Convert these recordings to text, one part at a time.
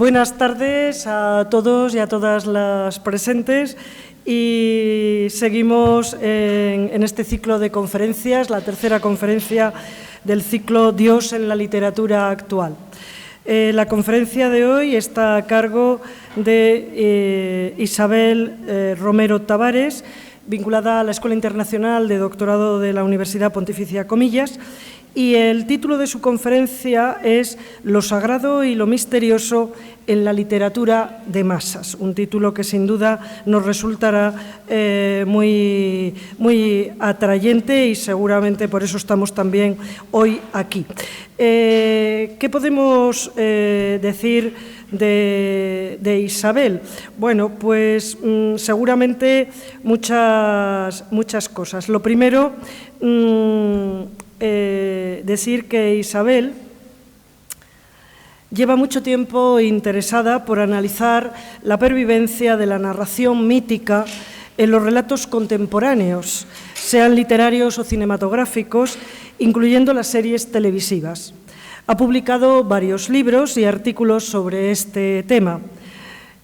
Buenas tardes a todos y a todas las presentes y seguimos en este ciclo de conferencias, la tercera conferencia del ciclo Dios en la literatura actual. La conferencia de hoy está a cargo de Isabel Romero Tavares, vinculada a la Escuela Internacional de Doctorado de la Universidad Pontificia Comillas, y el título de su conferencia es Lo sagrado y lo misterioso en la literatura de masas, un título que sin duda nos resultará muy atrayente y seguramente por eso estamos también hoy aquí. ¿Qué podemos decir de Isabel? Bueno, pues seguramente muchas cosas. Lo primero, decir que Isabel lleva mucho tiempo interesada por analizar la pervivencia de la narración mítica en los relatos contemporáneos, sean literarios o cinematográficos, incluyendo las series televisivas. Ha publicado varios libros y artículos sobre este tema.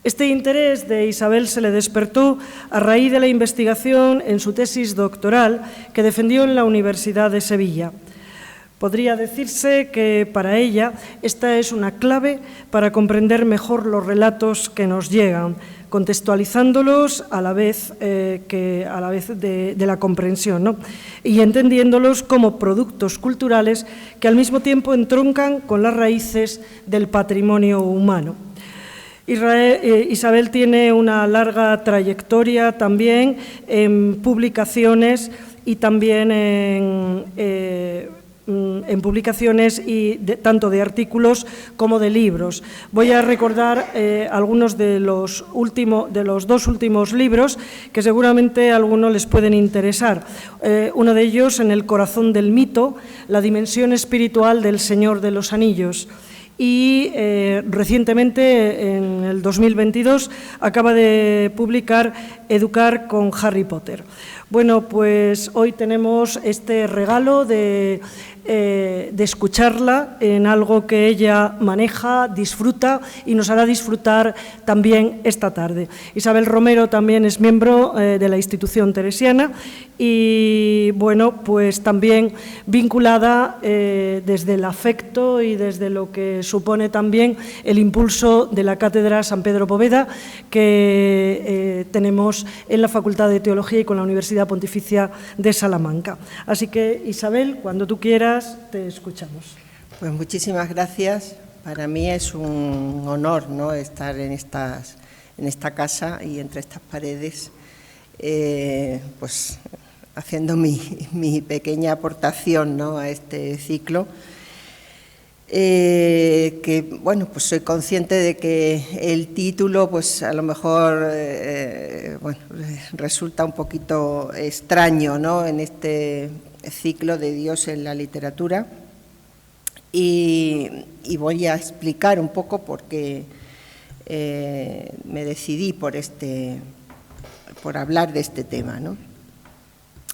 Este interés de Isabel se le despertó a raíz de la investigación en su tesis doctoral que defendió en la Universidad de Sevilla. Podría decirse que para ella esta es una clave para comprender mejor los relatos que nos llegan, contextualizándolos a la vez de la comprensión, ¿no? Y entendiéndolos como productos culturales que al mismo tiempo entroncan con las raíces del patrimonio humano. Isabel tiene una larga trayectoria también en publicaciones y también en publicaciones tanto de artículos como de libros. Voy a recordar algunos de los dos últimos libros que seguramente a algunos les pueden interesar. Uno de ellos, En el corazón del mito, la dimensión espiritual del Señor de los Anillos. Y recientemente, en el 2022, acaba de publicar Educar con Harry Potter. Bueno, pues hoy tenemos este regalo de escucharla en algo que ella maneja, disfruta y nos hará disfrutar también esta tarde. Isabel Romero también es miembro de la institución teresiana y, bueno, pues también vinculada desde el afecto y desde lo que supone también el impulso de la Cátedra San Pedro Poveda que tenemos en la Facultad de Teología y con la Universidad Pontificia de Salamanca. Así que, Isabel, cuando tú quieras, te escuchamos. Pues muchísimas gracias. Para mí es un honor, ¿no?, estar en esta casa y entre estas paredes, pues haciendo mi pequeña aportación, ¿no?, a este ciclo. Que, bueno, pues soy consciente de que el título, pues a lo mejor, bueno, resulta un poquito extraño, ¿no?, en este ciclo de Dios en la literatura, y voy a explicar un poco por qué me decidí por hablar de este tema, ¿no?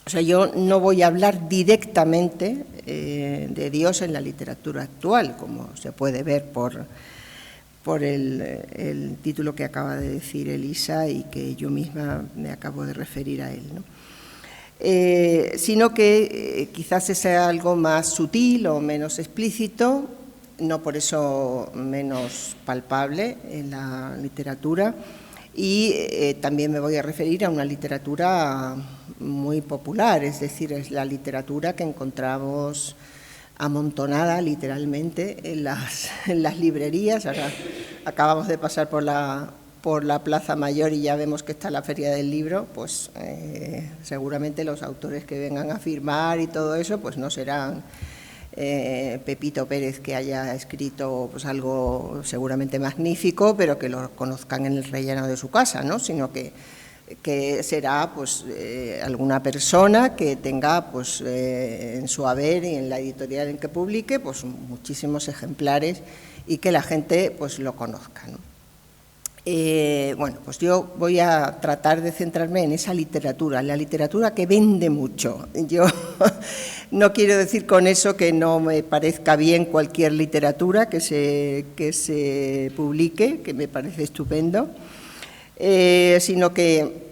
O sea, yo no voy a hablar directamente de Dios en la literatura actual, como se puede ver por el título que acaba de decir Elisa y que yo misma me acabo de referir a él, ¿no? Sino que quizás sea algo más sutil o menos explícito, no por eso menos palpable en la literatura, y también me voy a referir a una literatura muy popular, es decir, es la literatura que encontramos amontonada literalmente en las librerías. Ahora acabamos de pasar por la Plaza Mayor y ya vemos que está la Feria del Libro, pues seguramente los autores que vengan a firmar y todo eso, pues no serán Pepito Pérez, que haya escrito pues algo seguramente magnífico, pero que lo conozcan en el relleno de su casa, ¿no?, sino que será pues alguna persona que tenga pues en su haber y en la editorial en que publique pues muchísimos ejemplares y que la gente pues lo conozca, ¿no? Bueno, pues yo voy a tratar de centrarme en esa literatura, la literatura que vende mucho. Yo No quiero decir con eso que no me parezca bien cualquier literatura que se publique, que me parece estupendo, sino que,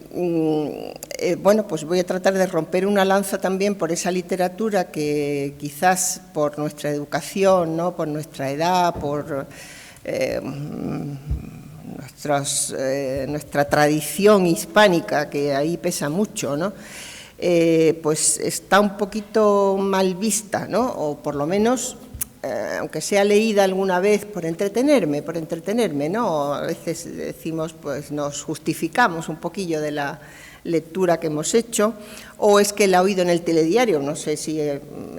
bueno, pues voy a tratar de romper una lanza también por esa literatura que quizás por nuestra educación, ¿no?, por nuestra edad, por nuestra tradición hispánica, que ahí pesa mucho, ¿no?, pues está un poquito mal vista, ¿no?, o por lo menos, aunque sea leída alguna vez por entretenerme, ¿no?, a veces decimos, pues nos justificamos un poquillo de la lectura que hemos hecho, o es que la he oído en el telediario. No sé si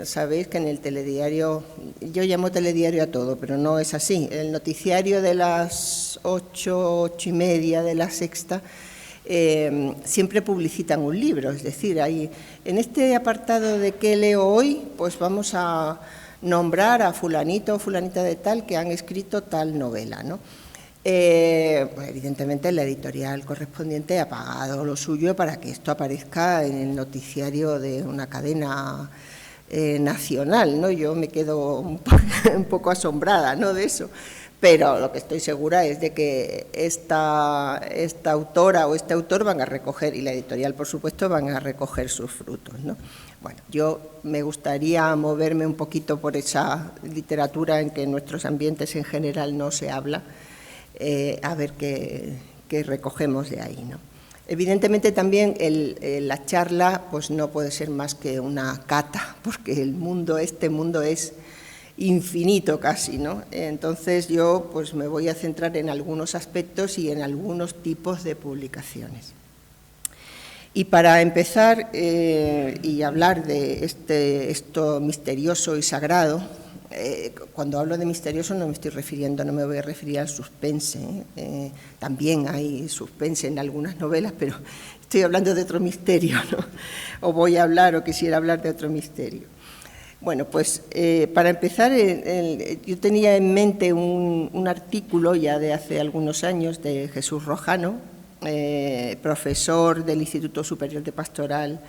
sabéis que en el telediario, yo llamo telediario a todo, pero no es así. El noticiario de las 8:30 de La Sexta, siempre publicitan un libro, es decir, ahí, en este apartado de ¿qué leo hoy?, pues vamos a nombrar a fulanito o fulanita de tal que han escrito tal novela, ¿no? Pues evidentemente la editorial correspondiente ha pagado lo suyo para que esto aparezca en el noticiario de una cadena nacional, ¿no? Yo me quedo un poco asombrada, ¿no?, de eso, pero lo que estoy segura es de que esta autora o este autor van a recoger, y la editorial, por supuesto, van a recoger sus frutos, ¿no? Bueno, yo me gustaría moverme un poquito por esa literatura en que en nuestros ambientes en general no se habla, a ver qué recogemos de ahí, ¿no? Evidentemente también la charla pues no puede ser más que una cata, porque este mundo es infinito casi, ¿no? Entonces yo pues me voy a centrar en algunos aspectos y en algunos tipos de publicaciones. Y para empezar y hablar de esto misterioso y sagrado, cuando hablo de misterioso no me voy a referir al suspense, también hay suspense en algunas novelas, pero estoy hablando de otro misterio, ¿no? O quisiera hablar de otro misterio. Bueno, pues para empezar, yo tenía en mente un artículo ya de hace algunos años de Jesús Rojano, profesor del Instituto Superior de Pastoral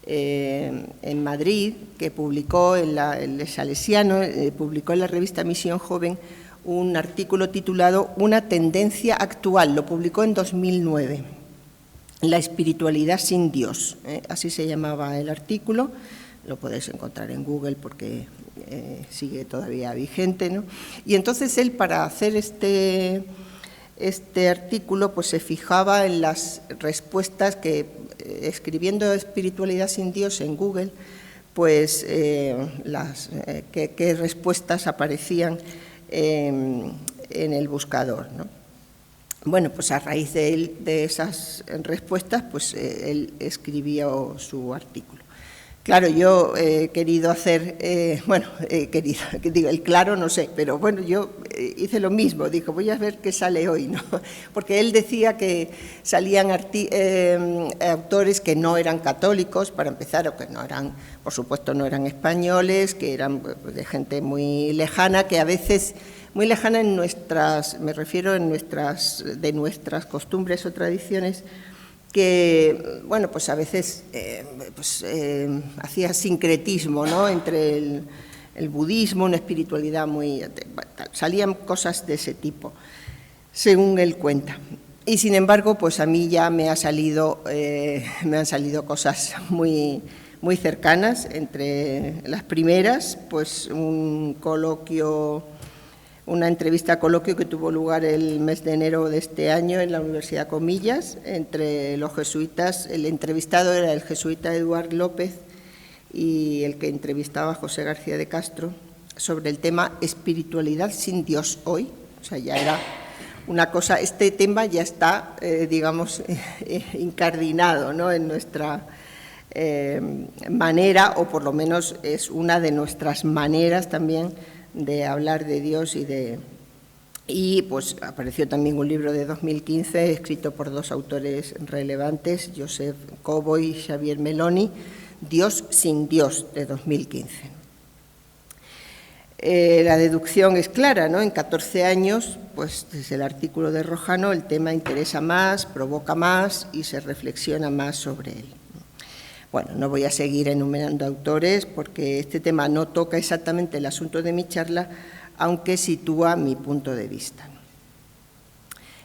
en Madrid, que publicó el Salesiano, publicó en la revista Misión Joven un artículo titulado Una tendencia actual, lo publicó en 2009, La espiritualidad sin Dios, así se llamaba el artículo. Lo podéis encontrar en Google porque sigue todavía vigente, ¿no? Y entonces él, para hacer este artículo, pues se fijaba en las respuestas que, escribiendo espiritualidad sin Dios en Google, pues qué respuestas aparecían en el buscador, ¿no? Bueno, pues a raíz de esas respuestas, pues él escribió su artículo. Claro, yo he querido hacer, el claro no sé, pero bueno, yo hice lo mismo, dijo, voy a ver qué sale hoy, ¿no? Porque él decía que salían autores que no eran católicos, para empezar, o que no eran, por supuesto, no eran españoles, que eran de gente muy lejana, que a veces, muy lejana en nuestras, me refiero de nuestras costumbres o tradiciones, que, bueno, pues a veces hacía sincretismo, ¿no?, entre el budismo, una espiritualidad muy... salían cosas de ese tipo, según él cuenta. Y sin embargo, pues a mí ya me han salido cosas muy, muy cercanas. Entre las primeras, pues un coloquio... una entrevista coloquio que tuvo lugar el mes de enero de este año en la Universidad Comillas, entre los jesuitas. El entrevistado era el jesuita Eduard López y el que entrevistaba a José García de Castro, sobre el tema espiritualidad sin Dios hoy. O sea, ya era una cosa, este tema ya está, digamos, incardinado, ¿no?, en nuestra manera, o por lo menos es una de nuestras maneras también de hablar de Dios y pues apareció también un libro de 2015 escrito por dos autores relevantes, Joseph Cobo y Xavier Meloni, Dios sin Dios, de 2015. La deducción es clara, ¿no? En 14 años, pues desde el artículo de Rojano, el tema interesa más, provoca más y se reflexiona más sobre él. Bueno, no voy a seguir enumerando autores porque este tema no toca exactamente el asunto de mi charla, aunque sitúa mi punto de vista.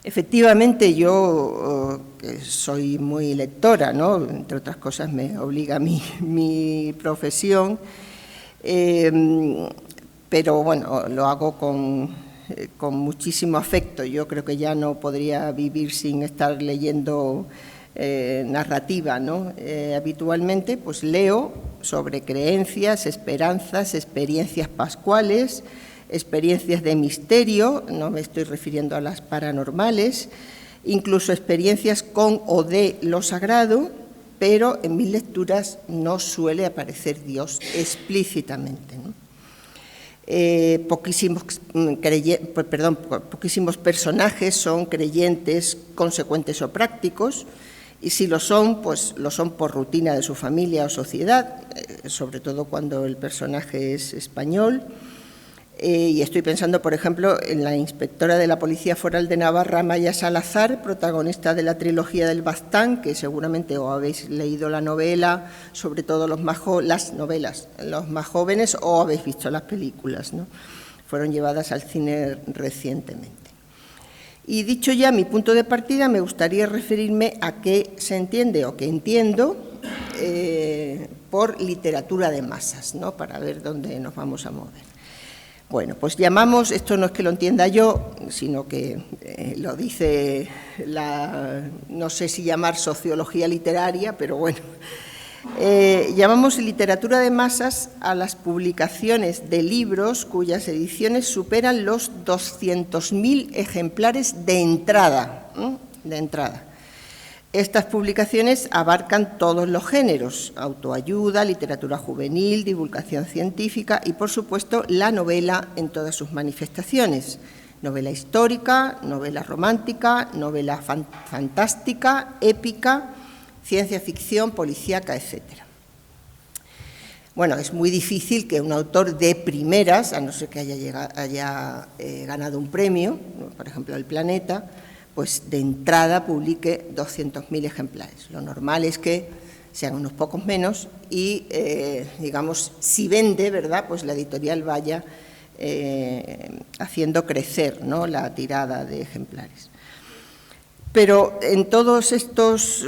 Efectivamente, yo soy muy lectora, ¿no? Entre otras cosas me obliga mi profesión, pero bueno, lo hago con muchísimo afecto. Yo creo que ya no podría vivir sin estar leyendo narrativa, ¿no? Habitualmente pues leo sobre creencias, esperanzas, experiencias pascuales, experiencias de misterio, no me estoy refiriendo a las paranormales, incluso experiencias con o de lo sagrado, pero en mis lecturas no suele aparecer Dios explícitamente, ¿no? Poquísimos personajes son creyentes, consecuentes o prácticos, y si lo son, pues lo son por rutina de su familia o sociedad, sobre todo cuando el personaje es español. Y estoy pensando, por ejemplo, en la inspectora de la Policía Foral de Navarra, Maya Salazar, protagonista de la trilogía del Baztán, que seguramente o habéis leído la novela, sobre todo las novelas, los más jóvenes, o habéis visto las películas, ¿no? Fueron llevadas al cine recientemente. Y dicho ya mi punto de partida, me gustaría referirme a qué se entiende o qué entiendo por literatura de masas, ¿no? Para ver dónde nos vamos a mover. Bueno, pues llamamos, esto no es que lo entienda yo, sino que lo dice no sé si llamar sociología literaria, pero bueno, llamamos literatura de masas a las publicaciones de libros cuyas ediciones superan los 200.000 ejemplares de entrada, Estas publicaciones abarcan todos los géneros: autoayuda, literatura juvenil, divulgación científica y, por supuesto, la novela en todas sus manifestaciones: novela histórica, novela romántica, novela fantástica, épica, ciencia ficción, policíaca, etc. Bueno, es muy difícil que un autor de primeras, a no ser que haya ganado un premio, por ejemplo El Planeta, pues de entrada publique 200.000 ejemplares. Lo normal es que sean unos pocos menos y, digamos, si vende, ¿verdad?, pues la editorial vaya haciendo crecer, ¿no?, la tirada de ejemplares. Pero en todos estos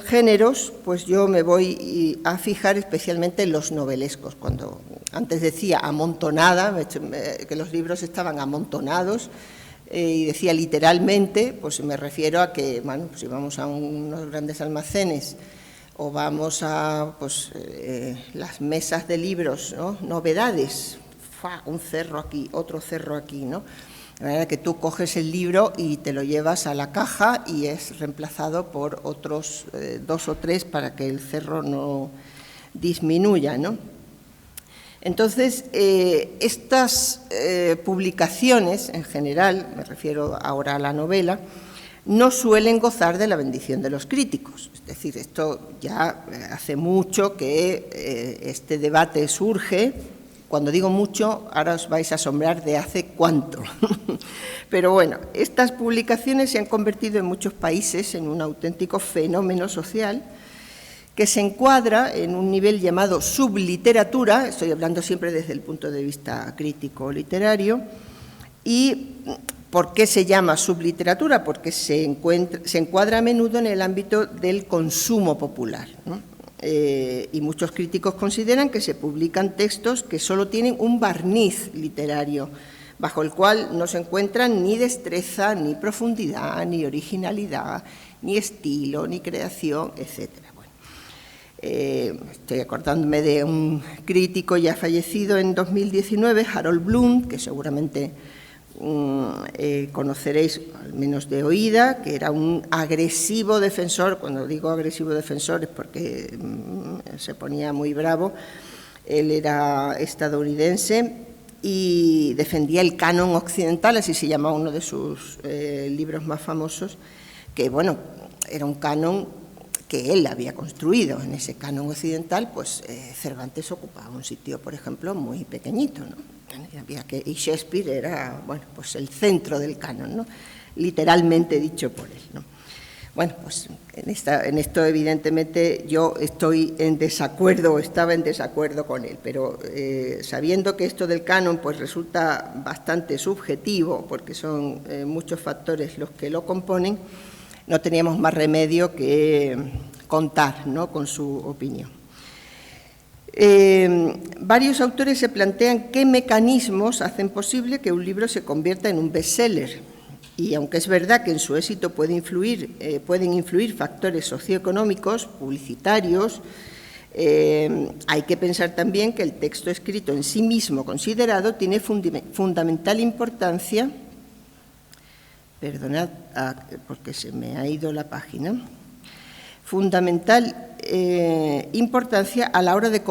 géneros, pues yo me voy a fijar especialmente en los novelescos. Cuando antes decía amontonada, que los libros estaban amontonados, y decía literalmente, pues me refiero a que, bueno, pues si vamos a unos grandes almacenes o vamos a pues, las mesas de libros, ¿no?, novedades, un cerro aquí, otro cerro aquí, ¿no? De manera que tú coges el libro y te lo llevas a la caja y es reemplazado por otros 2 o 3 para que el cerro no disminuya, ¿no? Entonces, estas publicaciones, en general, me refiero ahora a la novela, no suelen gozar de la bendición de los críticos. Es decir, esto ya hace mucho que este debate surge. Cuando digo mucho, ahora os vais a asombrar de hace cuánto. Pero bueno, estas publicaciones se han convertido en muchos países en un auténtico fenómeno social que se encuadra en un nivel llamado subliteratura, estoy hablando siempre desde el punto de vista crítico literario. ¿Y por qué se llama subliteratura? Porque se encuadra a menudo en el ámbito del consumo popular, ¿no? Y muchos críticos consideran que se publican textos que solo tienen un barniz literario, bajo el cual no se encuentran ni destreza, ni profundidad, ni originalidad, ni estilo, ni creación, etc. Estoy acordándome de un crítico ya fallecido en 2019, Harold Bloom, que seguramente conoceréis al menos de oída, que era un agresivo defensor. Cuando digo agresivo defensor es porque se ponía muy bravo. Él era estadounidense y defendía el canon occidental, así se llama uno de sus libros más famosos, que bueno, era un canon que él había construido. En ese canon occidental, pues Cervantes ocupaba un sitio, por ejemplo, muy pequeñito, ¿no? Y Shakespeare era, bueno, pues el centro del canon, ¿no?, literalmente dicho por él, ¿no? Bueno, pues en esto evidentemente yo estoy en desacuerdo, o estaba en desacuerdo con él, pero sabiendo que esto del canon pues resulta bastante subjetivo, porque son muchos factores los que lo componen, no teníamos más remedio que contar, ¿no?, con su opinión. Varios autores se plantean qué mecanismos hacen posible que un libro se convierta en un bestseller. Y aunque es verdad que en su éxito pueden influir factores socioeconómicos, publicitarios, hay que pensar también que el texto escrito en sí mismo considerado tiene fundamental importancia. Perdonad, porque se me ha ido la página. Fundamental importancia a la hora de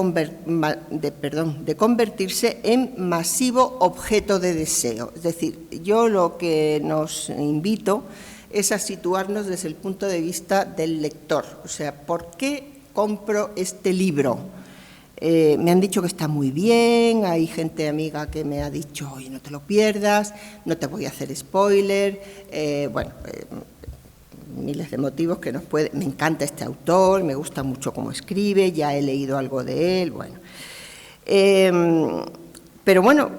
convertirse en masivo objeto de deseo. Es decir, yo lo que nos invito es a situarnos desde el punto de vista del lector. O sea, ¿por qué compro este libro? Me han dicho que está muy bien, hay gente amiga que me ha dicho, oye, no te lo pierdas, no te voy a hacer spoiler, miles de motivos que nos puede. Me encanta este autor, me gusta mucho cómo escribe, ya he leído algo de él, bueno. Pero bueno,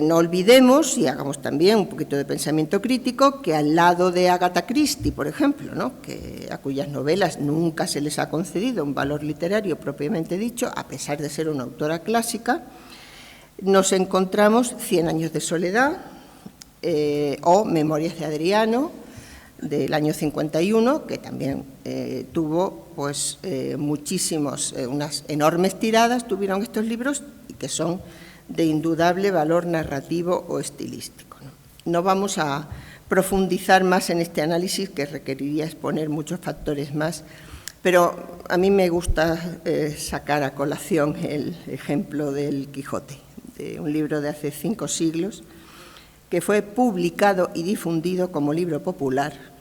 no olvidemos y hagamos también un poquito de pensamiento crítico que al lado de Agatha Christie, por ejemplo, ¿no?, a cuyas novelas nunca se les ha concedido un valor literario propiamente dicho, a pesar de ser una autora clásica, nos encontramos 100 años de soledad o Memorias de Adriano, del año 51, que también tuvo pues unas enormes tiradas, tuvieron estos libros, y que son de indudable valor narrativo o estilístico. No vamos a profundizar más en este análisis, que requeriría exponer muchos factores más, pero a mí me gusta sacar a colación el ejemplo del Quijote, de un libro de hace 5 siglos, que fue publicado y difundido como libro popular,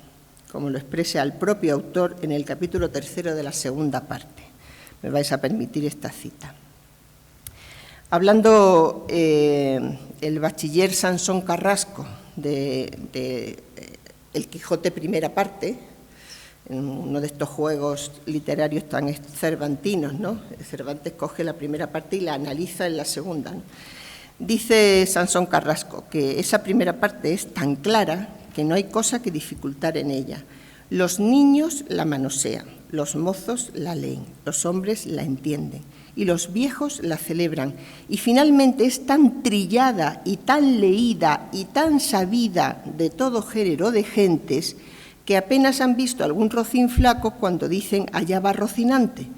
como lo expresa el propio autor en el capítulo 3 de la segunda parte. Me vais a permitir esta cita. Hablando el bachiller Sansón Carrasco de El Quijote primera parte, en uno de estos juegos literarios tan cervantinos, ¿no? Cervantes coge la primera parte y la analiza en la segunda, ¿no? Dice Sansón Carrasco que esa primera parte es tan clara que no hay cosa que dificultar en ella. Los niños la manosean, los mozos la leen, los hombres la entienden y los viejos la celebran. Y finalmente es tan trillada y tan leída y tan sabida de todo género de gentes que apenas han visto algún rocín flaco cuando dicen allá va Rocinante.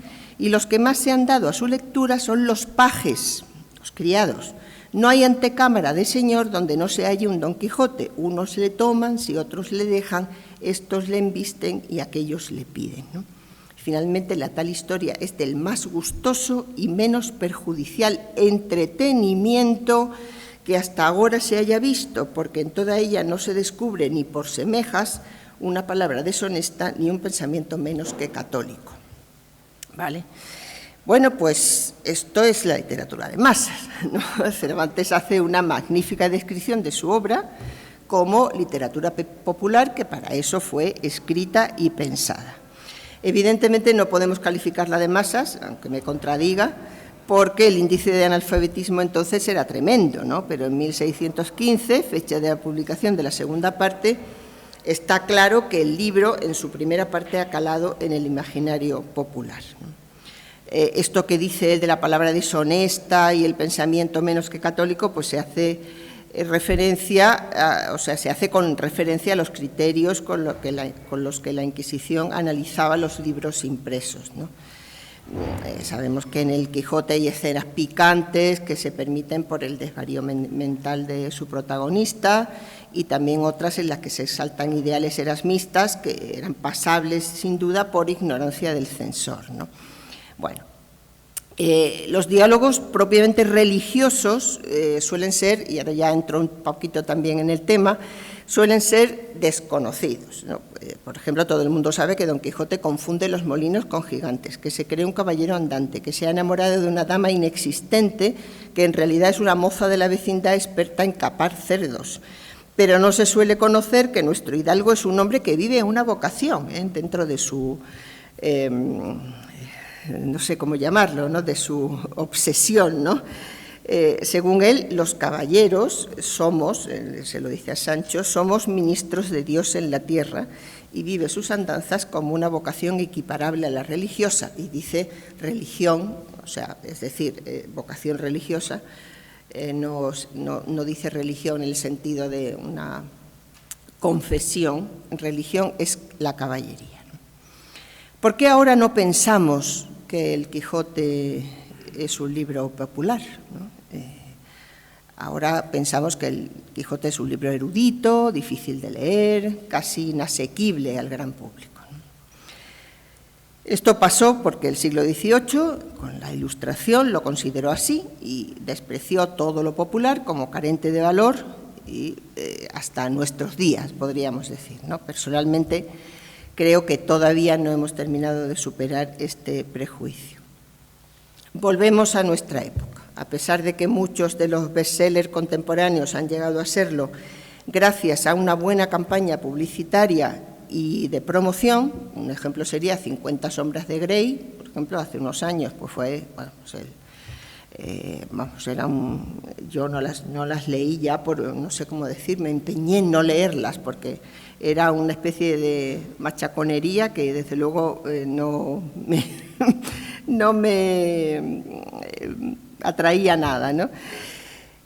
Y los que más se han dado a su lectura son los pajes, los criados. No hay antecámara de señor donde no se halle un Don Quijote. Unos le toman, si otros le dejan, estos le embisten y aquellos le piden, ¿no? Finalmente, la tal historia es del más gustoso y menos perjudicial entretenimiento que hasta ahora se haya visto, porque en toda ella no se descubre ni por semejas una palabra deshonesta ni un pensamiento menos que católico. ¿Vale? Bueno, pues esto es la literatura de masas, ¿no? Cervantes hace una magnífica descripción de su obra como literatura popular, que para eso fue escrita y pensada. Evidentemente no podemos calificarla de masas, aunque me contradiga, porque el índice de analfabetismo entonces era tremendo, ¿no? Pero en 1615, fecha de la publicación de la segunda parte, está claro que el libro en su primera parte ha calado en el imaginario popular, ¿no? Esto que dice de la palabra deshonesta y el pensamiento menos que católico, pues se hace se hace con referencia a los criterios con los que la Inquisición analizaba los libros impresos, ¿no? Sabemos que en el Quijote hay escenas picantes que se permiten por el desvarío mental de su protagonista, y también otras en las que se exaltan ideales erasmistas que eran pasables sin duda por ignorancia del censor, ¿no? Bueno, los diálogos propiamente religiosos suelen ser, y ahora ya entro un poquito también en el tema, suelen ser desconocidos, ¿no? Por ejemplo, todo el mundo sabe que Don Quijote confunde los molinos con gigantes, que se cree un caballero andante, que se ha enamorado de una dama inexistente, que en realidad es una moza de la vecindad experta en capar cerdos, pero no se suele conocer que nuestro hidalgo es un hombre que vive una vocación dentro de su, no sé cómo llamarlo, ¿no?, de su obsesión, ¿no? Según él, los caballeros somos, se lo dice a Sancho, somos ministros de Dios en la tierra, y vive sus andanzas como una vocación equiparable a la religiosa, y dice religión, o sea, es decir, vocación religiosa, no dice religión en el sentido de una confesión, religión es la caballería, ¿no? ¿Por qué ahora no pensamos que el Quijote es un libro popular, ¿no? Ahora pensamos que el Quijote es un libro erudito, difícil de leer, casi inasequible al gran público, ¿no? Esto pasó porque el siglo XVIII, con la Ilustración, lo consideró así y despreció todo lo popular como carente de valor y hasta nuestros días, podríamos decir, ¿no? Personalmente, creo que todavía no hemos terminado de superar este prejuicio. Volvemos a nuestra época. A pesar de que muchos de los bestsellers contemporáneos han llegado a serlo gracias a una buena campaña publicitaria y de promoción, un ejemplo sería 50 sombras de Grey, por ejemplo, hace unos años, pues fue, bueno, pues yo no las leí ya por, no sé cómo decir, me empeñé en no leerlas porque era una especie de machaconería que desde luego no me atraía nada, ¿no?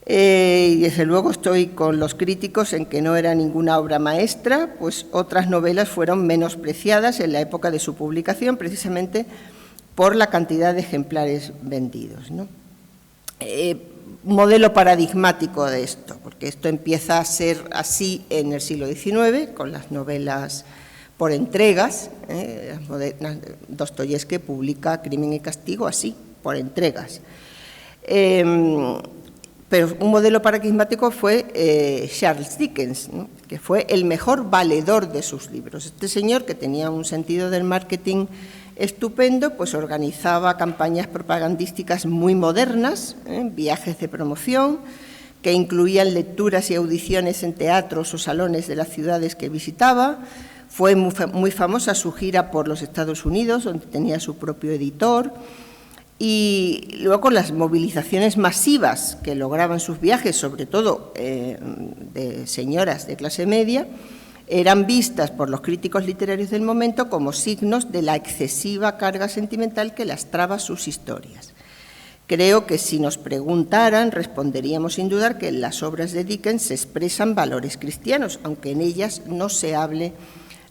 Y desde luego estoy con los críticos en que no era ninguna obra maestra, pues otras novelas fueron menospreciadas en la época de su publicación, precisamente por la cantidad de ejemplares vendidos, ¿no? Modelo paradigmático de esto, porque esto empieza a ser así en el siglo XIX, con las novelas por entregas. Dostoyevski publica Crimen y Castigo así, por entregas. Pero un modelo paradigmático fue Charles Dickens, ¿no?, que fue el mejor valedor de sus libros. Este señor, que tenía un sentido del marketing estupendo, pues organizaba campañas propagandísticas muy modernas, viajes de promoción, que incluían lecturas y audiciones en teatros o salones de las ciudades que visitaba. Fue muy famosa su gira por los Estados Unidos, donde tenía su propio editor. Y luego con las movilizaciones masivas que lograban sus viajes, sobre todo de señoras de clase media, eran vistas por los críticos literarios del momento como signos de la excesiva carga sentimental que lastraba sus historias. Creo que si nos preguntaran, responderíamos sin dudar que en las obras de Dickens se expresan valores cristianos, aunque en ellas no se hable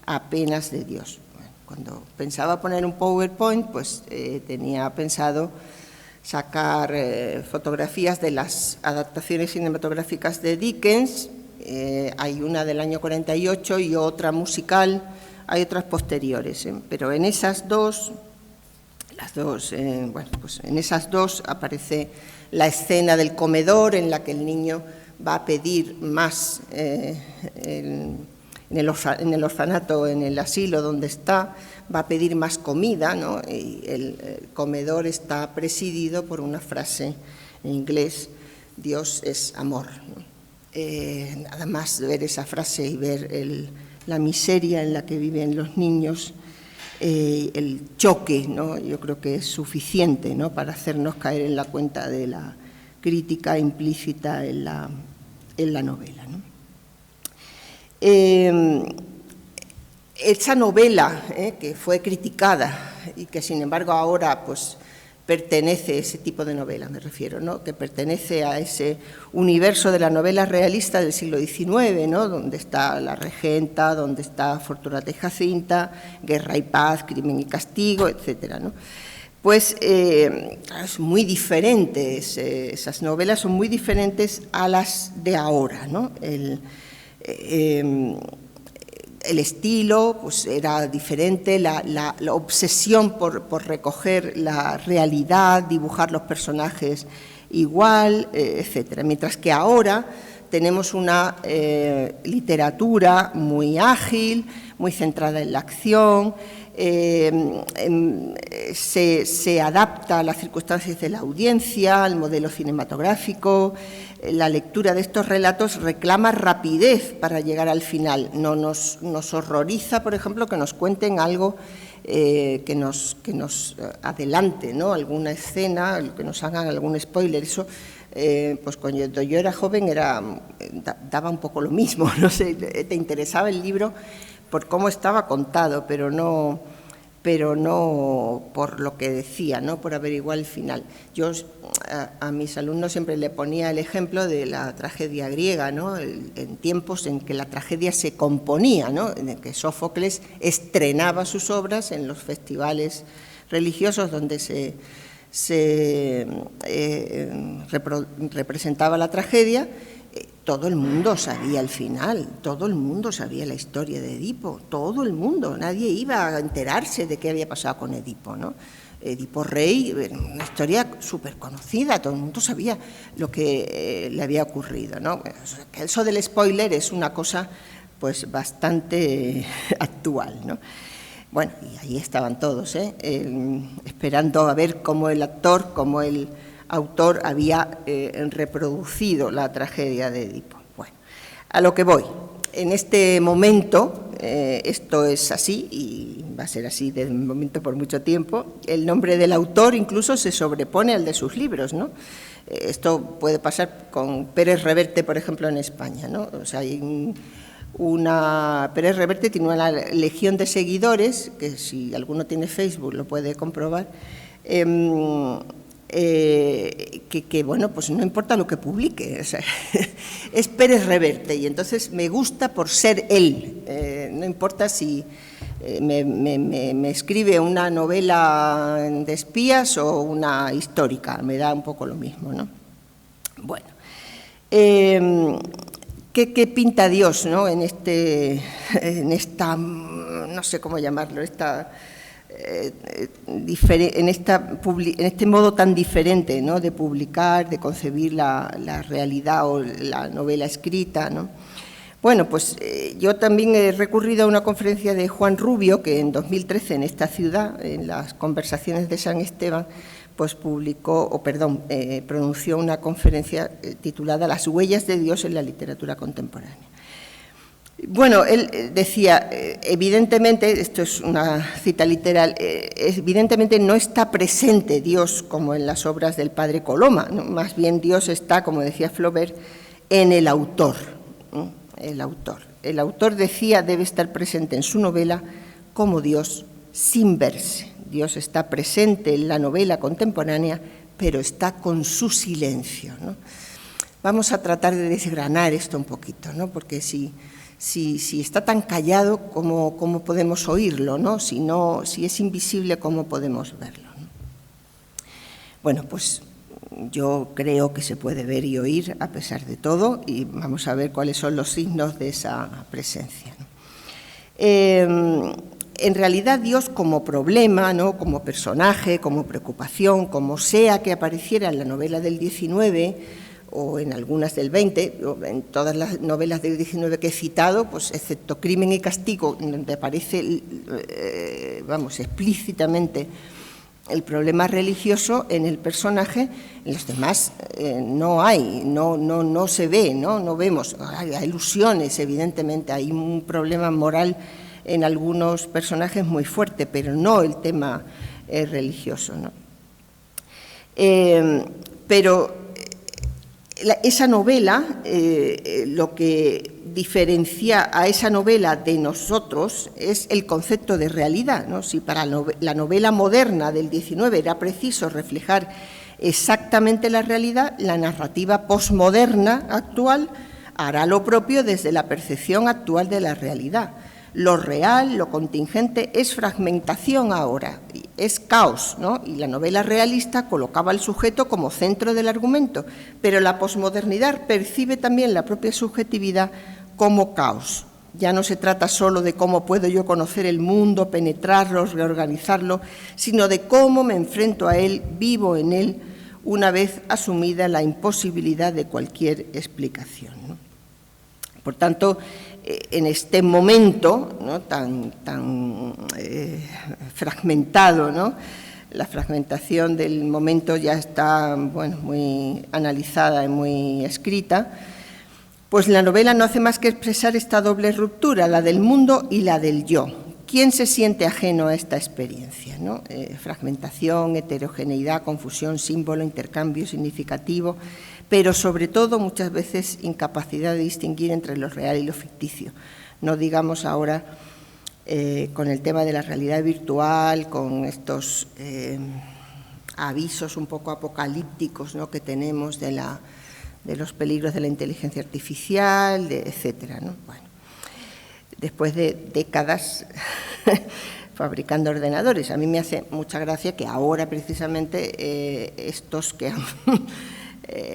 apenas de Dios. Cuando pensaba poner un PowerPoint, pues tenía pensado sacar fotografías de las adaptaciones cinematográficas de Dickens. Hay una del año 48 y otra musical, hay otras posteriores, pero en esas dos, pues en esas dos aparece la escena del comedor en la que el niño va a pedir más en el orfanato, en el asilo donde está, va a pedir más comida, ¿no? Y el comedor está presidido por una frase en inglés: Dios es amor, ¿no? Nada más ver esa frase y ver la miseria en la que viven los niños, el choque, ¿no?, yo creo que es suficiente, ¿no?, para hacernos caer en la cuenta de la crítica implícita en la novela, ¿no? Esa novela que fue criticada y que sin embargo ahora pues pertenece, ese tipo de novela me refiero, ¿no?, que pertenece a ese universo de la novela realista del siglo XIX, ¿no?, donde está La Regenta, donde está Fortunata y Jacinta, Guerra y Paz, Crimen y Castigo, etcétera, ¿no? Pues es muy diferente, esas novelas son muy diferentes a las de ahora, ¿no? El estilo pues era diferente, la obsesión por recoger la realidad, dibujar los personajes igual, etcétera. Mientras que ahora tenemos una literatura muy ágil, muy centrada en la acción, se adapta a las circunstancias de la audiencia, al modelo cinematográfico. La lectura de estos relatos reclama rapidez para llegar al final. No nos horroriza, por ejemplo, que nos cuenten algo que nos adelante, ¿no? Alguna escena, que nos hagan algún spoiler. Eso, pues cuando yo era joven daba un poco lo mismo, no sé, te interesaba el libro por cómo estaba contado, pero no por lo que decía, no por averiguar el final. Yo a mis alumnos siempre le ponía el ejemplo de la tragedia griega, ¿no? En tiempos en que la tragedia se componía, ¿no? En que Sófocles estrenaba sus obras en los festivales religiosos donde se representaba la tragedia. Todo el mundo sabía el final, todo el mundo sabía la historia de Edipo, todo el mundo, nadie iba a enterarse de qué había pasado con Edipo, ¿no? Edipo rey, una historia súper conocida, todo el mundo sabía lo que le había ocurrido, ¿no? Eso del spoiler es una cosa pues bastante actual, ¿no? Bueno, y ahí estaban todos, esperando a ver cómo el actor, cómo el autor había reproducido la tragedia de Edipo. Bueno, a lo que voy. En este momento, esto es así y va a ser así de momento por mucho tiempo, el nombre del autor incluso se sobrepone al de sus libros, ¿no? Esto puede pasar con Pérez Reverte, por ejemplo, en España, ¿no? O sea, hay Pérez Reverte tiene una legión de seguidores, que si alguno tiene Facebook lo puede comprobar, que bueno, pues no importa lo que publique, o sea, es Pérez Reverte y entonces me gusta por ser él, no importa si me escribe una novela de espías o una histórica, me da un poco lo mismo, ¿no? Bueno, ¿qué pinta Dios, ¿no? en esta, no sé cómo llamarlo, en este modo tan diferente, ¿no? De publicar, de concebir la realidad o la novela escrita, ¿no? Bueno, pues yo también he recurrido a una conferencia de Juan Rubio, que en 2013 en esta ciudad, en las Conversaciones de San Esteban, pues pronunció una conferencia titulada Las huellas de Dios en la literatura contemporánea. Bueno, él decía, evidentemente, esto es una cita literal, evidentemente no está presente Dios como en las obras del padre Coloma, ¿no? Más bien Dios está, como decía Flaubert, en el autor, ¿no? El autor, decía, debe estar presente en su novela como Dios sin verse. Dios está presente en la novela contemporánea, pero está con su silencio, ¿no? Vamos a tratar de desgranar esto un poquito, ¿no? Porque si está tan callado, ¿cómo podemos oírlo, ¿no? Si es invisible, ¿cómo podemos verlo, ¿no? Bueno, pues yo creo que se puede ver y oír a pesar de todo y vamos a ver cuáles son los signos de esa presencia, ¿no? En realidad Dios como problema, ¿no? Como personaje, como preocupación, como sea que apareciera en la novela del 19 o en algunas del 20, o en todas las novelas del 19 que he citado, pues excepto Crimen y Castigo, donde aparece, explícitamente el problema religioso en el personaje, en los demás no hay, no se ve, no vemos, hay ilusiones, evidentemente, hay un problema moral en algunos personajes muy fuerte, pero no el tema religioso, ¿no? Pero esa novela, lo que diferencia a esa novela de nosotros es el concepto de realidad, ¿no? Si para la novela moderna del 19 era preciso reflejar exactamente la realidad, la narrativa posmoderna actual hará lo propio desde la percepción actual de la realidad. Lo real, lo contingente, es fragmentación ahora, es caos, ¿no? Y la novela realista colocaba al sujeto como centro del argumento, pero la posmodernidad percibe también la propia subjetividad como caos. Ya no se trata solo de cómo puedo yo conocer el mundo, penetrarlo, reorganizarlo, sino de cómo me enfrento a él, vivo en él, una vez asumida la imposibilidad de cualquier explicación, ¿no? Por tanto, en este momento, ¿no?, tan fragmentado, ¿no? La fragmentación del momento ya está, bueno, muy analizada y muy escrita. Pues la novela no hace más que expresar esta doble ruptura, la del mundo y la del yo. ¿Quién se siente ajeno a esta experiencia, ¿no? Fragmentación, heterogeneidad, confusión, símbolo, intercambio significativo, pero sobre todo muchas veces incapacidad de distinguir entre lo real y lo ficticio. No digamos ahora con el tema de la realidad virtual, con estos avisos un poco apocalípticos, ¿no?, que tenemos de los peligros de la inteligencia artificial, etcétera, ¿no? Bueno, después de décadas fabricando ordenadores. A mí me hace mucha gracia que ahora precisamente estos que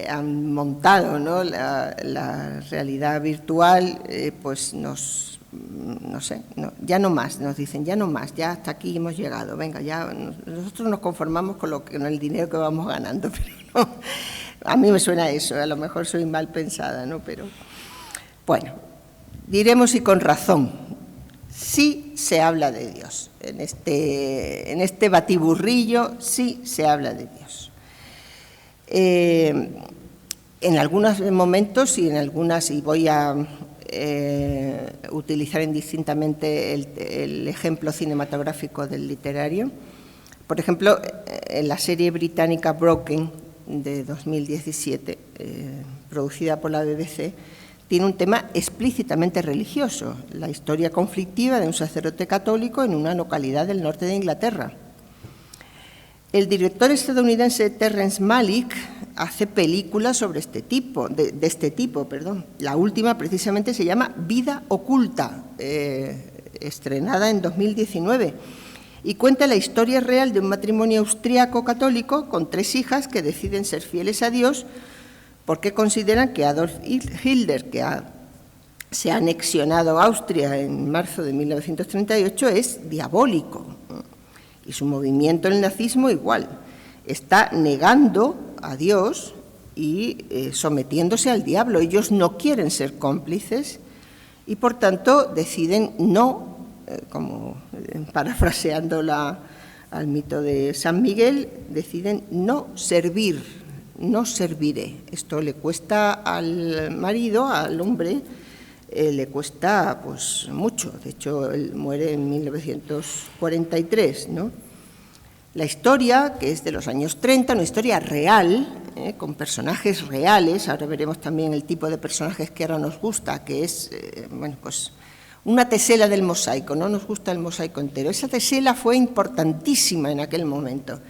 han montado, ¿no?, la realidad virtual, pues no sé, ya no más, nos dicen, ya no más, ya hasta aquí hemos llegado, venga, ya nosotros nos conformamos con el dinero que vamos ganando, pero no, a mí me suena eso, a lo mejor soy mal pensada, ¿no? Pero bueno, diremos y con razón, sí se habla de Dios, en este batiburrillo sí se habla de Dios. En algunos momentos y en algunas, y voy a utilizar indistintamente el ejemplo cinematográfico del literario, por ejemplo, en la serie británica Broken de 2017, producida por la BBC, tiene un tema explícitamente religioso, la historia conflictiva de un sacerdote católico en una localidad del norte de Inglaterra. El director estadounidense Terrence Malick hace películas sobre este tipo. La última precisamente se llama Vida oculta, estrenada en 2019, y cuenta la historia real de un matrimonio austriaco católico con 3 hijas que deciden ser fieles a Dios porque consideran que Adolf Hitler, que se ha anexionado a Austria en marzo de 1938, es diabólico. Y su movimiento, el nazismo, igual. Está negando a Dios y sometiéndose al diablo. Ellos no quieren ser cómplices y, por tanto, deciden no, como parafraseando al mito de San Miguel, deciden no servir, no serviré. Esto le cuesta al marido, al hombre, le cuesta pues mucho. De hecho, él muere en 1943, ¿no? La historia, que es de los años 30, una historia real, con personajes reales. Ahora veremos también el tipo de personajes que ahora nos gusta, que es, bueno, pues una tesela del mosaico. No nos gusta el mosaico entero. Esa tesela fue importantísima en aquel momento.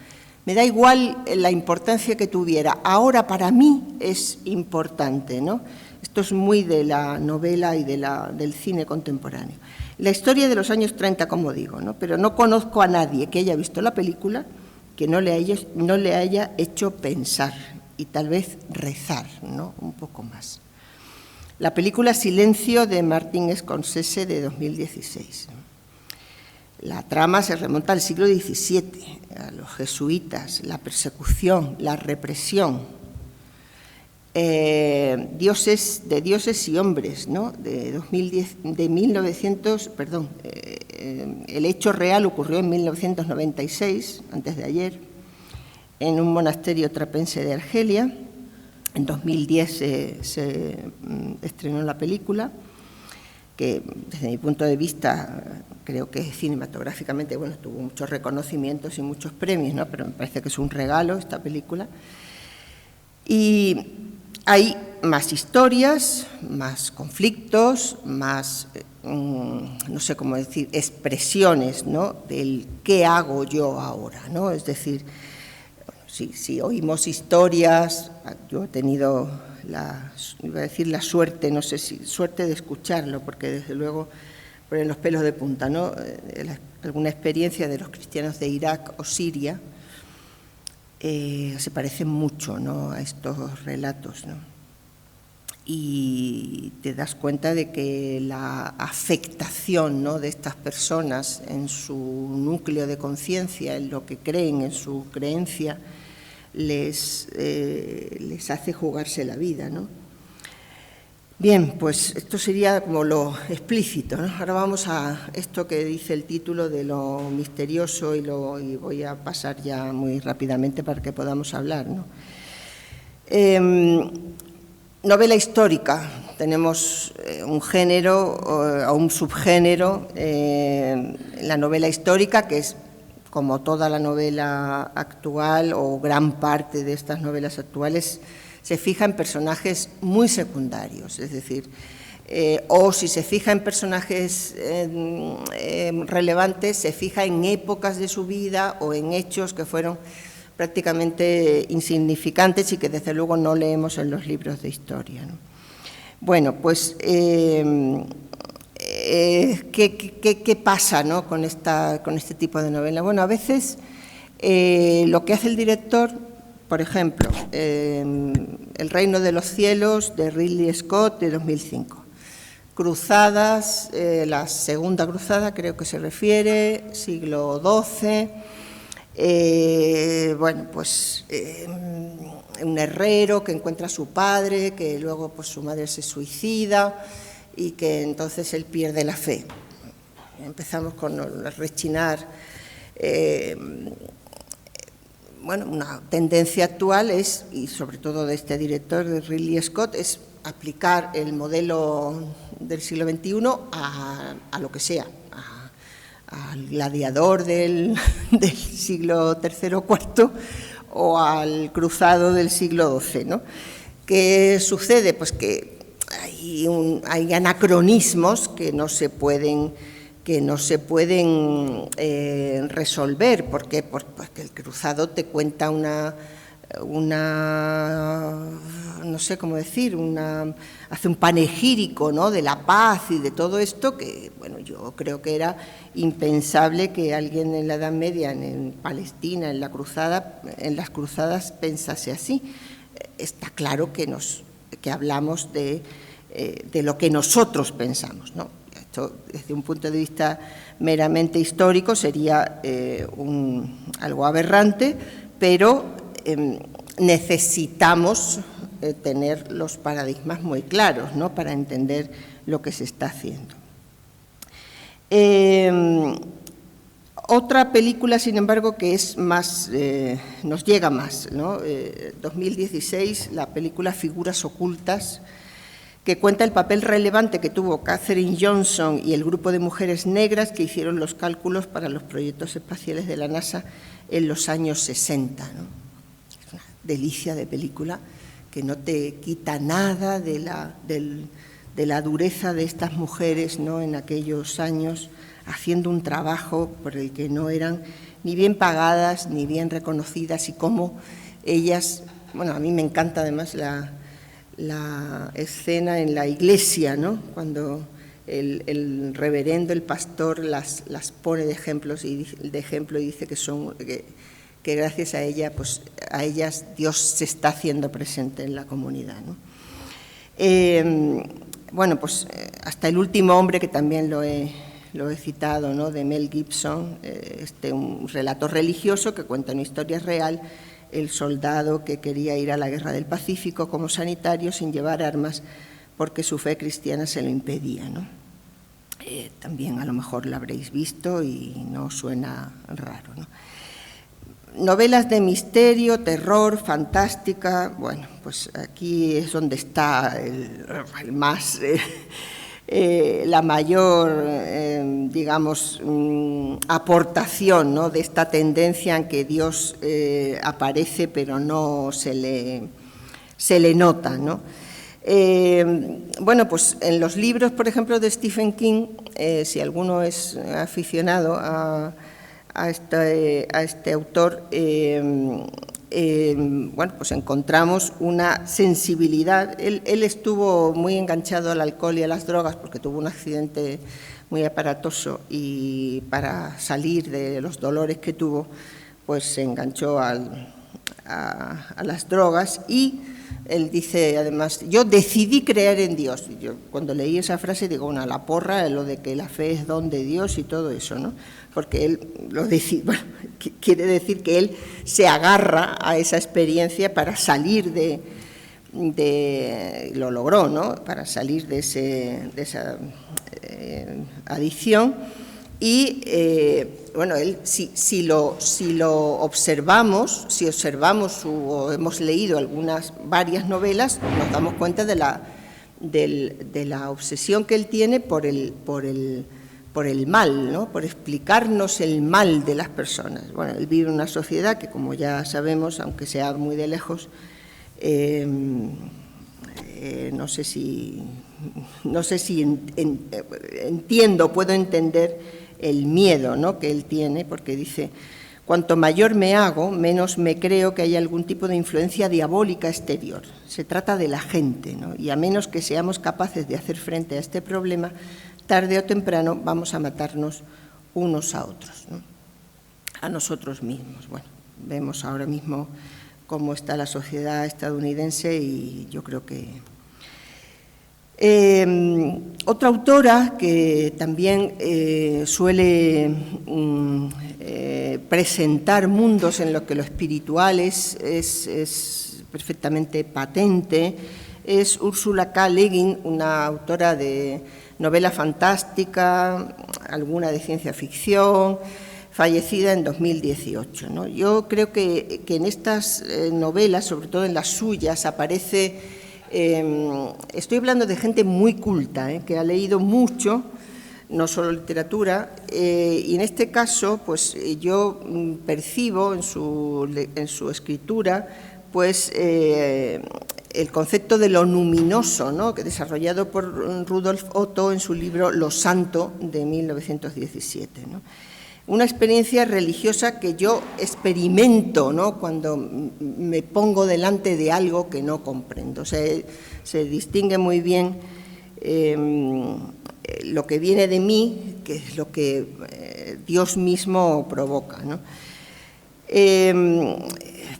Me da igual la importancia que tuviera. Ahora para mí es importante, ¿no? Esto es muy de la novela y del cine contemporáneo. La historia de los años 30, como digo, ¿no? Pero no conozco a nadie que haya visto la película que no le haya hecho pensar y tal vez rezar, ¿no?, un poco más. La película Silencio, de Martin Scorsese, de 2016. La trama se remonta al siglo XVII, a los jesuitas, la persecución, la represión. Dioses y hombres, ¿no?, el hecho real ocurrió en 1996, antes de ayer, en un monasterio trapense de Argelia. En 2010 se estrenó la película, que desde mi punto de vista creo que cinematográficamente, bueno, tuvo muchos reconocimientos y muchos premios, ¿no?, pero me parece que es un regalo esta película. Y hay más historias, más conflictos, más, no sé cómo decir, expresiones, ¿no?, del qué hago yo ahora, ¿no? Es decir, si oímos historias, yo he tenido la suerte, no sé si suerte de escucharlo, porque desde luego ponen los pelos de punta, ¿no?, alguna experiencia de los cristianos de Irak o Siria, se parecen mucho, ¿no?, a estos relatos, ¿no? Y te das cuenta de que la afectación, ¿no?, de estas personas en su núcleo de conciencia, en lo que creen, en su creencia, les hace jugarse la vida, ¿no? Bien, pues esto sería como lo explícito, ¿no? Ahora vamos a esto que dice el título de lo misterioso y voy a pasar ya muy rápidamente para que podamos hablar, ¿no? Novela histórica. Tenemos un género o un subgénero, la novela histórica, que es como toda la novela actual o gran parte de estas novelas actuales, se fija en personajes muy secundarios, es decir, o si se fija en personajes relevantes, se fija en épocas de su vida o en hechos que fueron prácticamente insignificantes y que desde luego no leemos en los libros de historia, ¿no? Bueno, pues, ¿qué pasa, ¿no? con este tipo de novela? Bueno, a veces lo que hace el director, por ejemplo, El reino de los cielos, de Ridley Scott, de 2005. Cruzadas, la segunda cruzada creo que se refiere, siglo XII. Bueno, pues un herrero que encuentra a su padre, que luego pues su madre se suicida y que entonces él pierde la fe. Empezamos con el rechinar. Bueno, una tendencia actual es, y sobre todo de este director, de Ridley Scott, es aplicar el modelo del siglo XXI a lo que sea, al gladiador del siglo III o IV o al cruzado del siglo XII, ¿no? ¿Qué sucede? Pues que hay anacronismos que no se pueden resolver. ¿Por qué? Porque el cruzado te cuenta una no sé cómo decir, hace un panegírico, ¿no?, de la paz y de todo esto que, bueno, yo creo que era impensable que alguien en la Edad Media, en Palestina, en las cruzadas pensase así. Está claro que hablamos de lo que nosotros pensamos, ¿no? Esto, desde un punto de vista meramente histórico, sería algo aberrante, pero necesitamos tener los paradigmas muy claros, ¿no?, para entender lo que se está haciendo. Otra película, sin embargo, que es más, nos llega más, ¿no? 2016, la película Figuras ocultas, que cuenta el papel relevante que tuvo Katherine Johnson y el grupo de mujeres negras que hicieron los cálculos para los proyectos espaciales de la NASA en los años 60, ¿no? Es una delicia de película que no te quita nada de la dureza de estas mujeres, ¿no?, en aquellos años, haciendo un trabajo por el que no eran ni bien pagadas ni bien reconocidas, y cómo ellas, bueno, a mí me encanta además la escena en la iglesia, ¿no?, cuando el reverendo, el pastor, las pone de ejemplo y dice que gracias a ella, pues a ellas Dios se está haciendo presente en la comunidad, ¿no? Bueno, pues hasta El último hombre, que también lo he citado, ¿no?, de Mel Gibson, un relato religioso que cuenta una historia real, el soldado que quería ir a la guerra del Pacífico como sanitario sin llevar armas porque su fe cristiana se lo impedía, ¿no? También a lo mejor la habréis visto y no suena raro, ¿no? Novelas de misterio, terror, fantástica, bueno, pues aquí es donde está la mayor, digamos, aportación, ¿no?, de esta tendencia en que Dios aparece pero no se le nota, ¿no? Bueno, pues en los libros, por ejemplo, de Stephen King, si alguno es aficionado a este autor, bueno, pues encontramos una sensibilidad. Él estuvo muy enganchado al alcohol y a las drogas porque tuvo un accidente muy aparatoso, y para salir de los dolores que tuvo, pues se enganchó a las drogas. Y él dice, además, yo decidí creer en Dios. Y yo cuando leí esa frase digo, bueno, la porra, lo de que la fe es don de Dios y todo eso, ¿no? Porque él lo decide, bueno, quiere decir que él se agarra a esa experiencia para salir lo logró, ¿no?, para salir de esa adicción. Y, bueno, él, si lo observamos, si observamos o hemos leído varias novelas, nos damos cuenta de la obsesión que él tiene por el mal, ¿no?, por explicarnos el mal de las personas. Bueno, él vive en una sociedad que, como ya sabemos, aunque sea muy de lejos, no sé si puedo entender el miedo, ¿no?, que él tiene, porque dice: cuanto mayor me hago, menos me creo que haya algún tipo de influencia diabólica exterior. Se trata de la gente, ¿no?, y a menos que seamos capaces de hacer frente a este problema, tarde o temprano vamos a matarnos unos a otros, ¿no?, a nosotros mismos. Bueno, vemos ahora mismo cómo está la sociedad estadounidense y yo creo que... Otra autora que también suele presentar mundos en los que lo espiritual es perfectamente patente es Ursula K. Le Guin, una autora de novela fantástica, alguna de ciencia ficción, fallecida en 2018, ¿no? Yo creo que en estas novelas, sobre todo en las suyas, aparece... estoy hablando de gente muy culta, que ha leído mucho, no solo literatura, y en este caso, pues yo percibo en su escritura, pues el concepto de lo luminoso, ¿no?, que desarrollado por Rudolf Otto en su libro Lo Santo de 1917, ¿no? Una experiencia religiosa que yo experimento, ¿no?, cuando me pongo delante de algo que no comprendo. O sea, se distingue muy bien lo que viene de mí, que es lo que Dios mismo provoca, ¿no?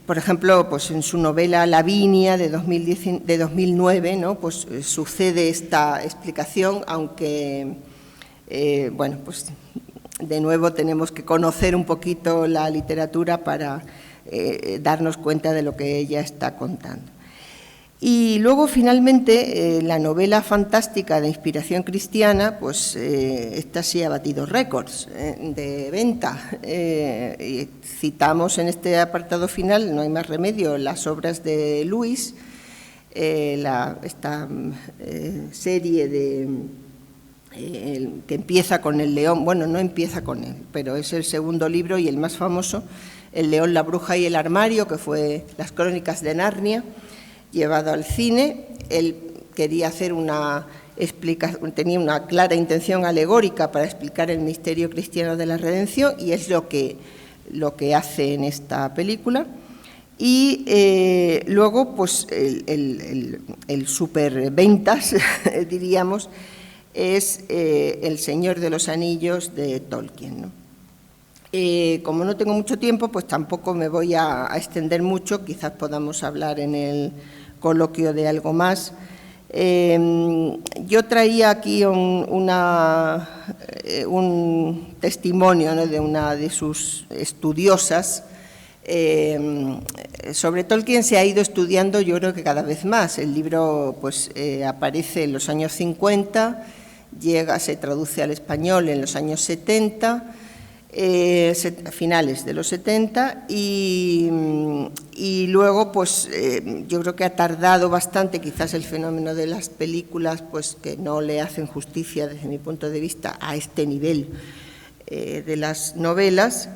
Por ejemplo, pues en su novela Lavinia de 2009, ¿no?, pues sucede esta explicación, aunque, bueno, pues... De nuevo tenemos que conocer un poquito la literatura para darnos cuenta de lo que ella está contando. Y luego, finalmente, la novela fantástica de inspiración cristiana, pues esta sí ha batido récords de venta. Citamos en este apartado final, no hay más remedio, las obras de Lewis, esta serie que empieza con El león, bueno, no empieza con él, pero es el segundo libro y el más famoso, El león, la bruja y el armario, que fue Las crónicas de Narnia, llevado al cine. Él quería hacer tenía una clara intención alegórica para explicar el misterio cristiano de la redención, y es lo que hace en esta película. Y luego, pues, el superventas, diríamos, es El Señor de los Anillos de Tolkien, ¿no? Como no tengo mucho tiempo, pues tampoco me voy a extender mucho, quizás podamos hablar en el coloquio de algo más. Yo traía aquí un testimonio, ¿no?, de una de sus estudiosas. Sobre Tolkien se ha ido estudiando, yo creo que cada vez más. El libro, pues, aparece en los años 50, se traduce al español en los años 70, a finales de los 70, y luego, pues, yo creo que ha tardado bastante, quizás el fenómeno de las películas, pues, que no le hacen justicia desde mi punto de vista a este nivel de las novelas,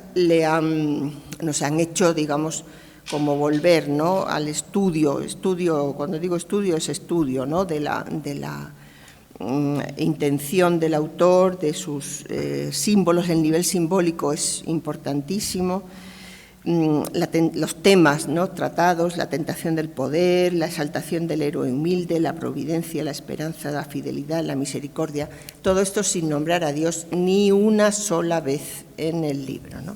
nos han hecho, digamos, como volver, ¿no?, al estudio, cuando digo estudio es estudio, ¿no?, de la intención del autor, de sus símbolos. El nivel simbólico es importantísimo, los temas, ¿no?, tratados, la tentación del poder, la exaltación del héroe humilde, la providencia, la esperanza, la fidelidad, la misericordia, todo esto sin nombrar a Dios ni una sola vez en el libro, ¿no?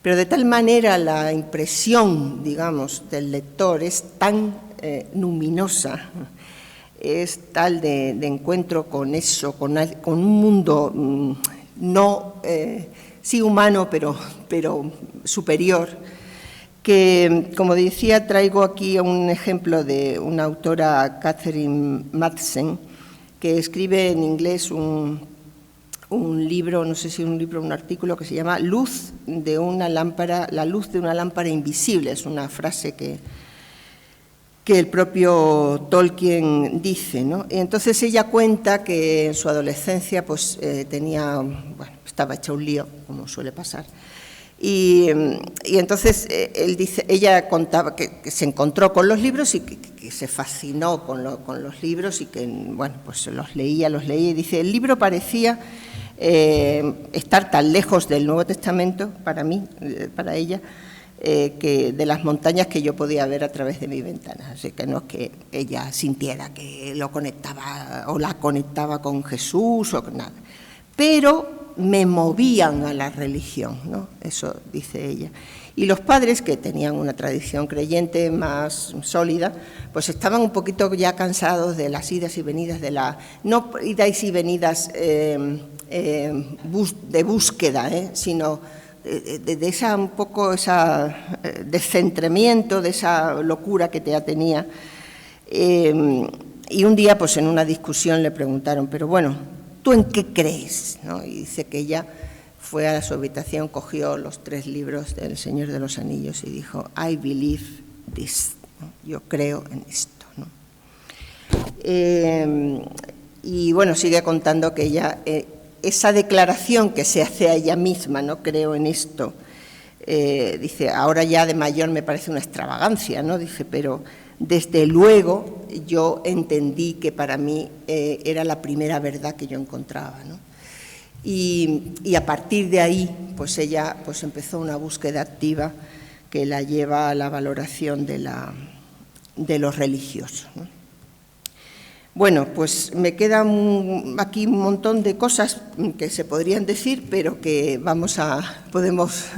Pero de tal manera la impresión, digamos, del lector es tan luminosa, es tal de encuentro con eso, con un mundo sí humano, pero superior, que, como decía, traigo aquí un ejemplo de una autora, Catherine Madsen, que escribe en inglés un libro, no sé si un libro o un artículo, que se llama Luz de una lámpara, la luz de una lámpara invisible. Es una frase que el propio Tolkien dice, ¿no? Y entonces ella cuenta que en su adolescencia pues estaba hecha un lío, como suele pasar. Y entonces ella contaba que se encontró con los libros y que se fascinó con los libros y que, bueno, pues los leía y dice, el libro parecía estar tan lejos del Nuevo Testamento, para mí, para ella, que de las montañas que yo podía ver a través de mi ventana. Así que no es que ella sintiera que lo conectaba o la conectaba con Jesús o nada, pero me movían a la religión, ¿no? Eso dice ella. Y los padres, que tenían una tradición creyente más sólida, pues estaban un poquito ya cansados de las idas y venidas, no idas y venidas de búsqueda, sino de esa un poco esa descentramiento, de esa locura que ya tenía. Y un día, pues en una discusión le preguntaron, pero bueno, ¿tú en qué crees? ¿No? Y dice que ella fue a su habitación, cogió los 3 libros del Señor de los Anillos y dijo, I believe this, ¿no? Yo creo en esto, ¿no? Y bueno, sigue contando que ella, esa declaración que se hace a ella misma, no creo en esto, dice, ahora ya de mayor me parece una extravagancia, ¿no? Dice, pero desde luego yo entendí que para mí era la primera verdad que yo encontraba, ¿no? Y a partir de ahí, pues ella pues empezó una búsqueda activa que la lleva a la valoración de lo religioso, ¿no? Bueno, pues me queda aquí un montón de cosas que se podrían decir, pero que podemos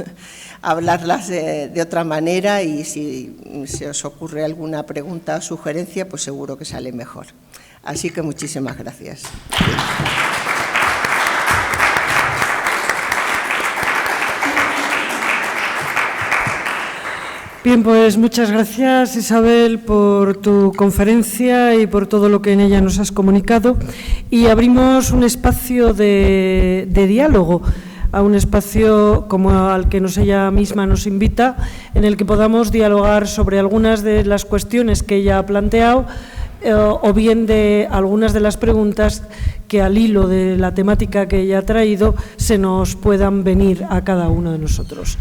hablarlas de otra manera, y si se os ocurre alguna pregunta o sugerencia, pues seguro que sale mejor. Así que muchísimas gracias. Bien, pues muchas gracias, Isabel, por tu conferencia y por todo lo que en ella nos has comunicado. Y abrimos un espacio de diálogo, a un espacio como al que ella misma nos invita, en el que podamos dialogar sobre algunas de las cuestiones que ella ha planteado, o bien de algunas de las preguntas que, al hilo de la temática que ella ha traído, se nos puedan venir a cada uno de nosotros.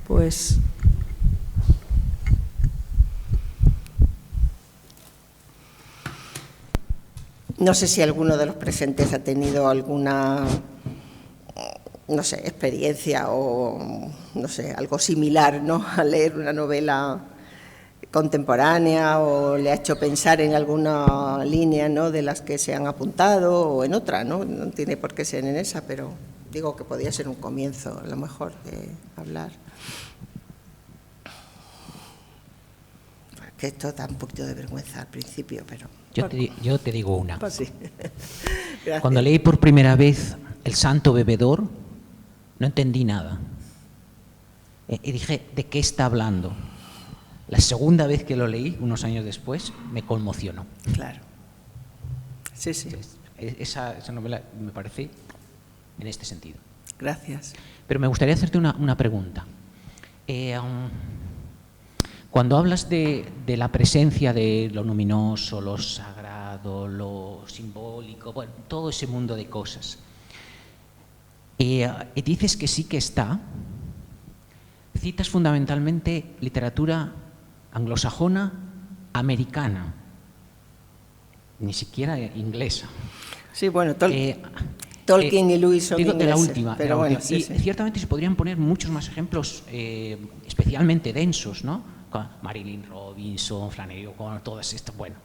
Pues no sé si alguno de los presentes ha tenido alguna, no sé, experiencia o, no sé, algo similar, ¿no?, a leer una novela contemporánea, o le ha hecho pensar en alguna línea, ¿no?, de las que se han apuntado, o en otra, ¿no? No tiene por qué ser en esa, pero digo que podría ser un comienzo, a lo mejor, de hablar. Que esto da un poquito de vergüenza al principio, pero... Yo te digo una. Sí. Cuando leí por primera vez El Santo Bebedor, no entendí nada. Y dije, ¿de qué está hablando? La segunda vez que lo leí, unos años después, me conmocionó. Claro. Sí, sí. Esa novela me parece en este sentido. Gracias. Pero me gustaría hacerte una pregunta. Cuando hablas de la presencia de lo luminoso, lo sagrado, lo simbólico, bueno, todo ese mundo de cosas, y dices que sí que está, citas fundamentalmente literatura anglosajona, americana, ni siquiera inglesa. Sí, bueno, Tolkien y Lewis son digo ingleses, de la última, pero bueno, sí, y sí. Ciertamente se podrían poner muchos más ejemplos especialmente densos, ¿no? Marilyn Robinson, Flannery O'Connor, todas estas, bueno.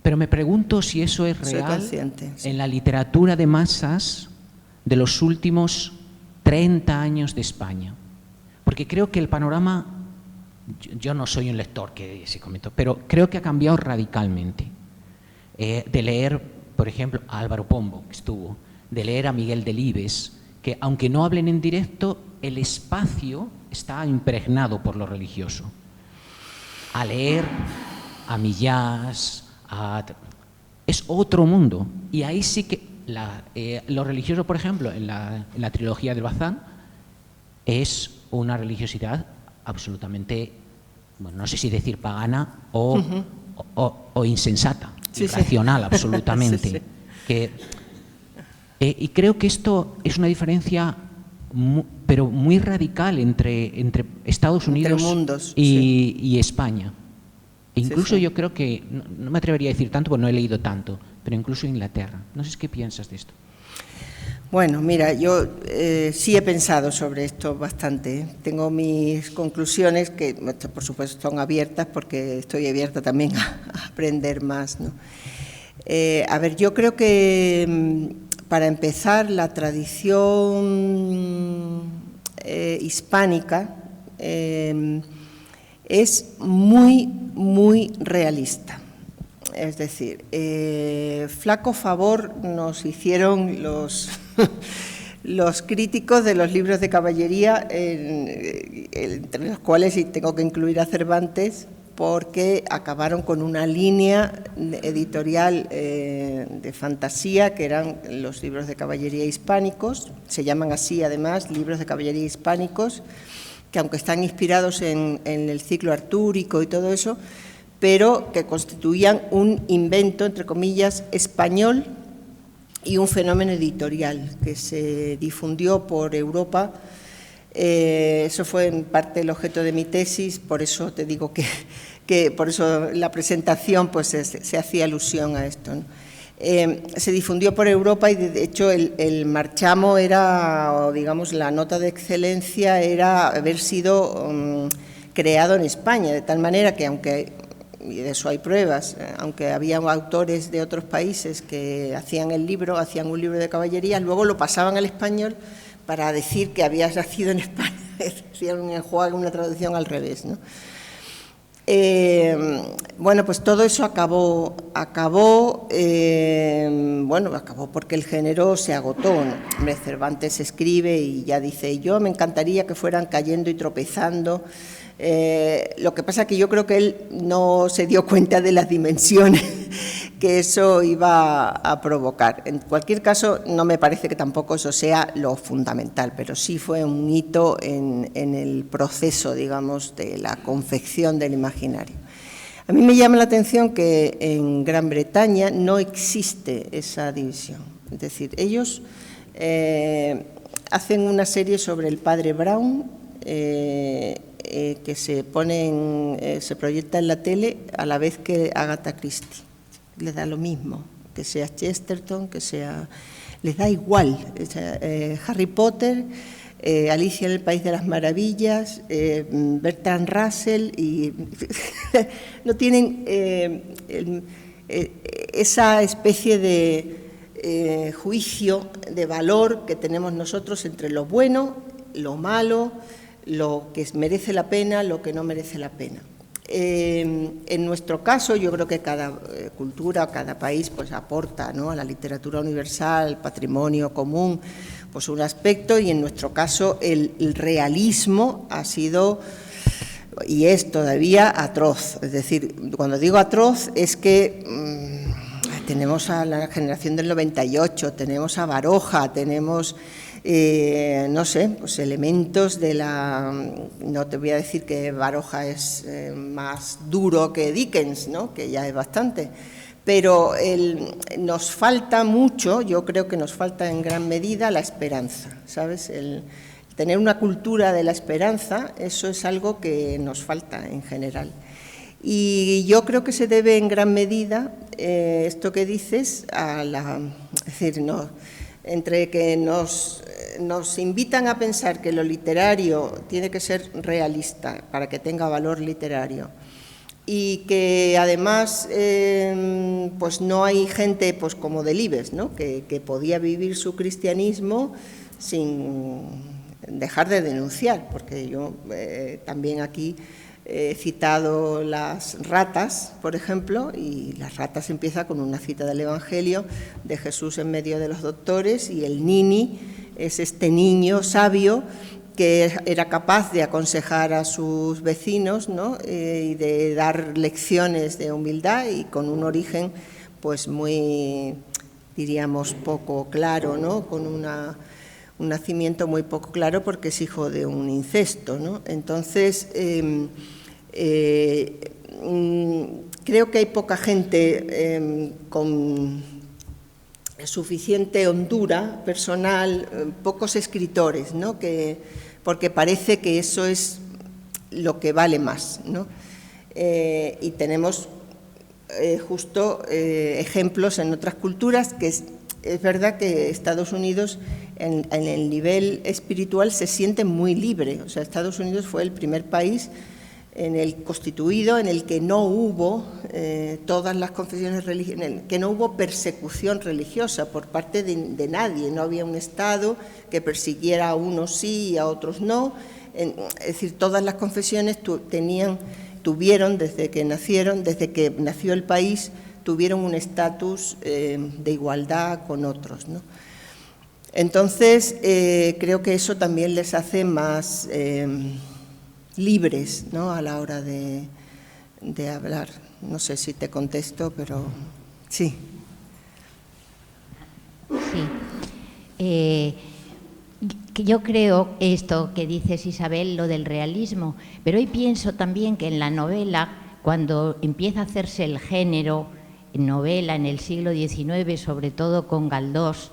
Pero me pregunto si eso es real sí. en la literatura de masas de los últimos 30 años de España. Porque creo que el panorama, yo no soy un lector, que se comentó, pero creo que ha cambiado radicalmente. De leer, por ejemplo, a Álvaro Pombo, que estuvo, de leer a Miguel Delibes, que aunque no hablen en directo, el espacio está impregnado por lo religioso. A leer a Millás, es otro mundo. Y ahí sí que lo religioso, por ejemplo, en la trilogía del Bazán, es una religiosidad absolutamente, bueno, no sé si decir pagana o insensata, irracional, absolutamente. Sí. Y creo que esto es una diferencia pero muy radical entre Estados Unidos mundos, y España. Incluso sí. yo creo que, no me atrevería a decir tanto porque no he leído tanto, pero incluso Inglaterra. No sé qué piensas de esto. Bueno, mira, yo sí he pensado sobre esto bastante. Tengo mis conclusiones que, por supuesto, son abiertas porque estoy abierta también a aprender más, ¿no? A ver, yo creo que para empezar la tradición hispánica es muy, muy realista. Es decir, flaco favor nos hicieron los críticos de los libros de caballería, entre los cuales sí tengo que incluir a Cervantes, porque acabaron con una línea editorial de fantasía, que eran los libros de caballería hispánicos, se llaman así además, libros de caballería hispánicos, que aunque están inspirados en el ciclo artúrico y todo eso, pero que constituían un invento, entre comillas, español y un fenómeno editorial que se difundió por Europa. Eso fue en parte el objeto de mi tesis, por eso te digo que por eso la presentación pues se hacía alusión a esto, ¿no? Se difundió por Europa y de hecho el marchamo era, o digamos, la nota de excelencia era haber sido creado en España, de tal manera que aunque, y de eso hay pruebas, aunque había autores de otros países que hacían un libro de caballería, luego lo pasaban al español para decir que había nacido en España, hacían un enjuague, una traducción al revés, ¿no? Bueno, pues todo eso acabó porque el género se agotó, ¿no? Cervantes escribe y ya dice, yo me encantaría que fueran cayendo y tropezando. Lo que pasa es que yo creo que él no se dio cuenta de las dimensiones que eso iba a provocar. En cualquier caso, no me parece que tampoco eso sea lo fundamental, pero sí fue un hito en el proceso, digamos, de la confección del imaginario. A mí me llama la atención que en Gran Bretaña no existe esa división. Es decir, ellos hacen una serie sobre el padre Brown, que se proyecta en la tele a la vez que Agatha Christie. Les da lo mismo, que sea Chesterton, les da igual. Harry Potter, Alicia en el País de las Maravillas, Bertrand Russell, y no tienen esa especie de juicio de valor que tenemos nosotros entre lo bueno, lo malo, lo que merece la pena, lo que no merece la pena. En nuestro caso, yo creo que cada cultura, cada país, pues aporta, ¿no?, a la literatura universal, al patrimonio común, pues un aspecto, y en nuestro caso el realismo ha sido y es todavía atroz. Es decir, cuando digo atroz es que tenemos a la generación del 98, tenemos a Baroja, tenemos no sé, pues elementos de la... No te voy a decir que Baroja es más duro que Dickens, ¿no?, que ya es bastante, pero nos falta mucho, yo creo que nos falta en gran medida la esperanza, ¿sabes? El tener una cultura de la esperanza, eso es algo que nos falta en general. Y yo creo que se debe en gran medida, esto que dices, es decir, no, entre que nos invitan a pensar que lo literario tiene que ser realista para que tenga valor literario y que además pues no hay gente pues como Delibes, ¿no?, que podía vivir su cristianismo sin dejar de denunciar, porque yo también aquí he citado las ratas, por ejemplo, y las ratas empieza con una cita del Evangelio de Jesús en medio de los doctores y el nini Es este niño sabio que era capaz de aconsejar a sus vecinos, ¿no? Y de dar lecciones de humildad, y con un origen pues muy, diríamos, poco claro, ¿no? Con un nacimiento muy poco claro, porque es hijo de un incesto, ¿no? Entonces, creo que hay poca gente con suficiente hondura personal, pocos escritores, ¿no? Porque parece que eso es lo que vale más, ¿no? Y tenemos justo ejemplos en otras culturas, que es verdad que Estados Unidos en el nivel espiritual se siente muy libre. O sea, Estados Unidos fue el primer país constituido en el que no hubo todas las confesiones religiosas, que no hubo persecución religiosa por parte de nadie. No había un Estado que persiguiera a unos sí y a otros no. Es decir, todas las confesiones tuvieron desde que nació el país, tuvieron un estatus de igualdad con otros, ¿no? Entonces, creo que eso también les hace más libres, ¿no? A la hora de hablar. No sé si te contesto, pero sí. Sí. Que yo creo esto que dices, Isabel, lo del realismo, pero hoy pienso también que en la novela, cuando empieza a hacerse el género novela en el siglo XIX, sobre todo con Galdós,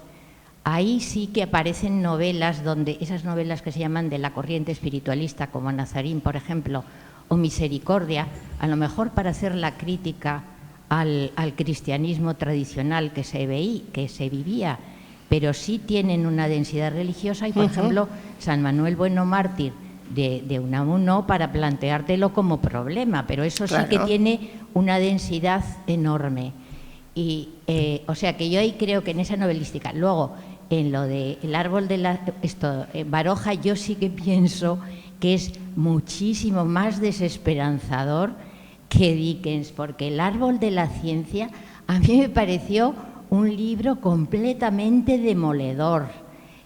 ahí sí que aparecen novelas donde esas novelas que se llaman de la corriente espiritualista, como Nazarín, por ejemplo, o Misericordia, a lo mejor para hacer la crítica al cristianismo tradicional que se vivía, pero sí tienen una densidad religiosa. Y, por ejemplo, San Manuel Bueno Mártir de Unamuno, para planteártelo como problema, pero eso sí que tiene una densidad enorme. Y, o sea, que yo ahí creo que en esa novelística. Luego, en lo de El árbol de la... Baroja, yo sí que pienso que es muchísimo más desesperanzador que Dickens, porque El árbol de la ciencia a mí me pareció un libro completamente demoledor,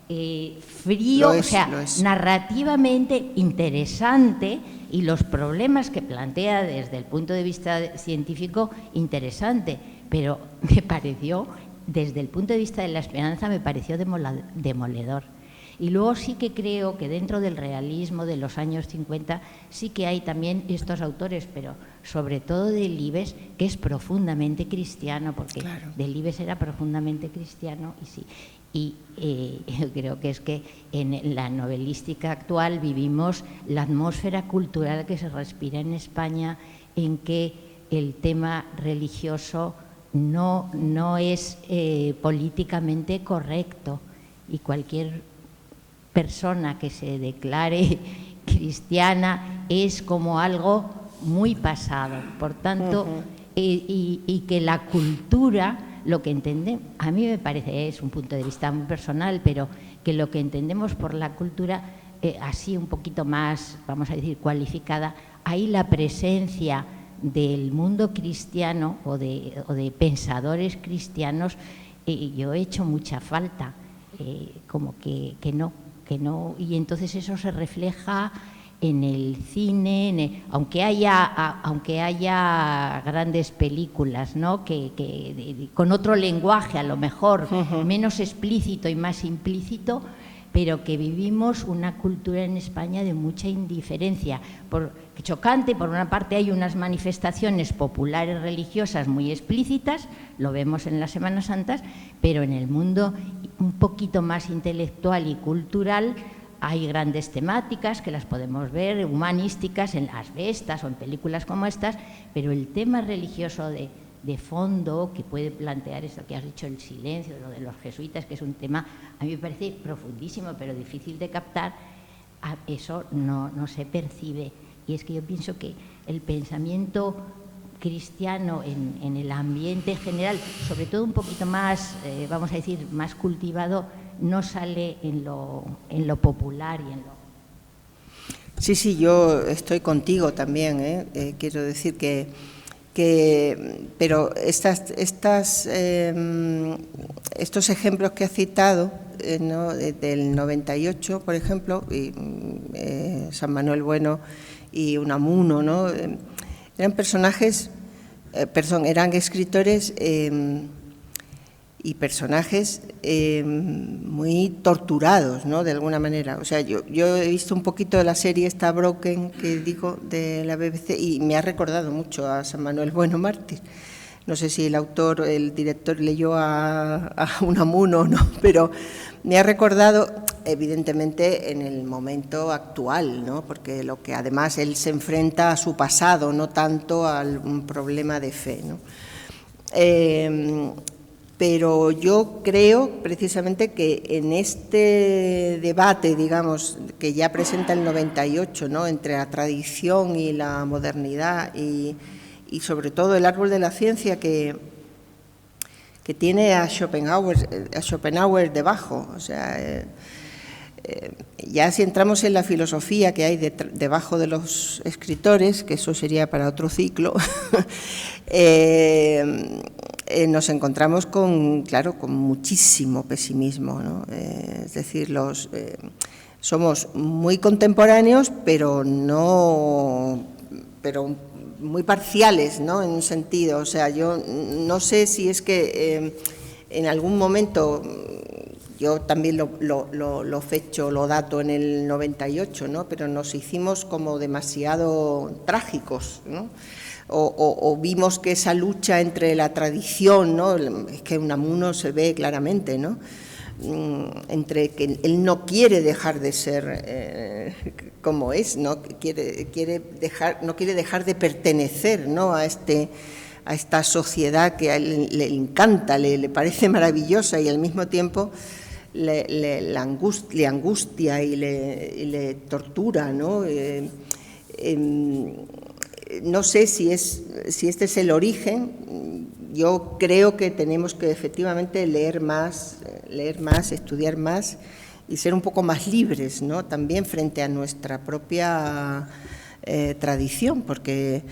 frío, o sea, narrativamente interesante, y los problemas que plantea desde el punto de vista científico interesante, pero me pareció, desde el punto de vista de la esperanza, me pareció demoledor. Y luego sí que creo que dentro del realismo de los años 50 sí que hay también estos autores, pero sobre todo Delibes, que es profundamente cristiano, porque Delibes era profundamente cristiano, y sí. Y yo creo que es que en la novelística actual vivimos la atmósfera cultural que se respira en España, en que el tema religioso no es políticamente correcto, y cualquier persona que se declare cristiana es como algo muy pasado. Por tanto, y que la cultura, lo que entendemos, a mí me parece, es un punto de vista muy personal, pero que lo que entendemos por la cultura, así un poquito más, vamos a decir, cualificada, ahí la presencia del mundo cristiano o de pensadores cristianos, yo he hecho mucha falta, como que no, y entonces eso se refleja en el cine, aunque haya grandes películas, ¿no? Con otro lenguaje, a lo mejor menos explícito y más implícito, pero que vivimos una cultura en España de mucha indiferencia, chocante. Por una parte hay unas manifestaciones populares religiosas muy explícitas, lo vemos en las Semanas Santas, pero en el mundo un poquito más intelectual y cultural hay grandes temáticas que las podemos ver, humanísticas, en Las Vestas o en películas como estas, pero el tema religioso de fondo que puede plantear esto que has dicho, el silencio, lo de los jesuitas, que es un tema, a mí me parece profundísimo, pero difícil de captar, eso no se percibe. Y es que yo pienso que el pensamiento cristiano en el ambiente general, sobre todo un poquito más, vamos a decir, más cultivado, no sale en lo popular y en lo... Sí, yo estoy contigo también, Quiero decir que pero estos ejemplos que ha citado, ¿no?, del 98, por ejemplo, y, San Manuel Bueno y Unamuno, ¿no?, eran personajes, eran escritores y personajes muy torturados, ¿no?, de alguna manera. O sea, yo he visto un poquito de la serie esta Broken que digo de la BBC y me ha recordado mucho a San Manuel Bueno mártir. No sé si el director leyó a Unamuno o no, pero me ha recordado evidentemente en el momento actual, ¿no?, porque lo que además él se enfrenta a su pasado, no tanto a un problema de fe, ¿no? Pero yo creo precisamente que en este debate, digamos, que ya presenta el 98, ¿no?, entre la tradición y la modernidad y sobre todo el árbol de la ciencia que tiene a Schopenhauer debajo, o sea, ya si entramos en la filosofía que hay debajo de los escritores, que eso sería para otro ciclo, nos encontramos con muchísimo pesimismo, ¿no? Es decir, somos muy contemporáneos, pero muy parciales, ¿no?, en un sentido. O sea, yo no sé si es que en algún momento, yo también lo fecho, lo dato en el 98, ¿no?, pero nos hicimos como demasiado trágicos, ¿no?, o vimos que esa lucha entre la tradición, ¿no?, es que Unamuno se ve claramente, ¿no?, entre que él no quiere dejar de ser como es, no quiere dejar de pertenecer, ¿no?, a esta sociedad que a él le encanta, le parece maravillosa y al mismo tiempo le angustia y le tortura, ¿no? No sé si este es el origen. Yo creo que tenemos que efectivamente leer más, estudiar más y ser un poco más libres, ¿no?, también frente a nuestra propia tradición, porque,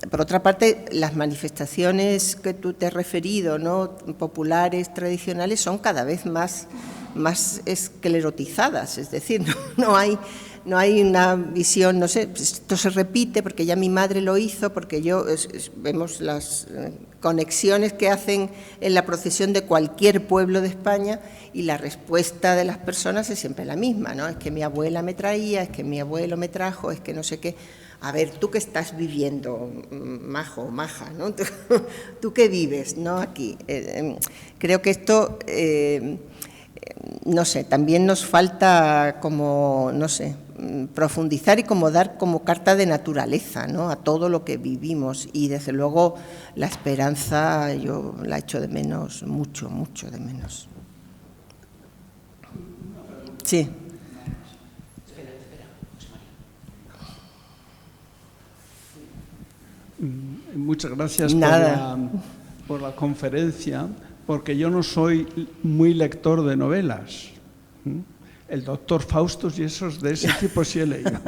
por otra parte, las manifestaciones que tú te has referido, ¿no?, populares, tradicionales, son cada vez más esclerotizadas, es decir, no hay una visión, no sé, esto se repite porque ya mi madre lo hizo, porque vemos las conexiones que hacen en la procesión de cualquier pueblo de España y la respuesta de las personas es siempre la misma, ¿no? Es que mi abuela me traía, es que mi abuelo me trajo, es que no sé qué. A ver, ¿tú qué estás viviendo, majo, maja, ¿no? ¿Tú qué vives, no, aquí? Creo que esto, no sé, también nos falta como, no sé, profundizar y como dar como carta de naturaleza, ¿no?, a todo lo que vivimos, y desde luego la esperanza yo la echo de menos, mucho, mucho de menos. Sí. Muchas gracias por la conferencia, porque yo no soy muy lector de novelas. El doctor Faustus y esos de ese tipo sí he leído,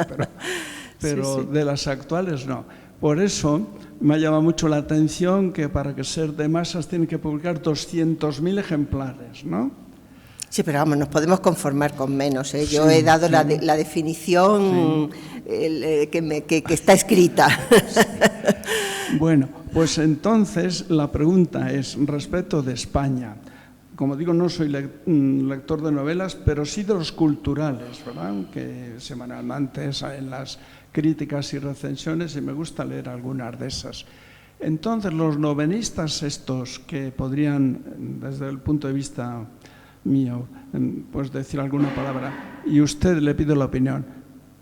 pero sí. De las actuales no. Por eso me ha llamado mucho la atención que para que ser de masas tienen que publicar 200.000 ejemplares, ¿no? Sí, pero vamos, nos podemos conformar con menos, ¿eh? Yo he dado la definición que está escrita. Sí. Bueno, pues entonces la pregunta es respecto de España. Como digo, no soy lector de novelas, pero sí de los culturales, ¿verdad?, que semanalmente en las críticas y recensiones, y me gusta leer algunas de esas. Entonces, los novelistas estos que podrían, desde el punto de vista mío, pues decir alguna palabra, y usted le pido la opinión,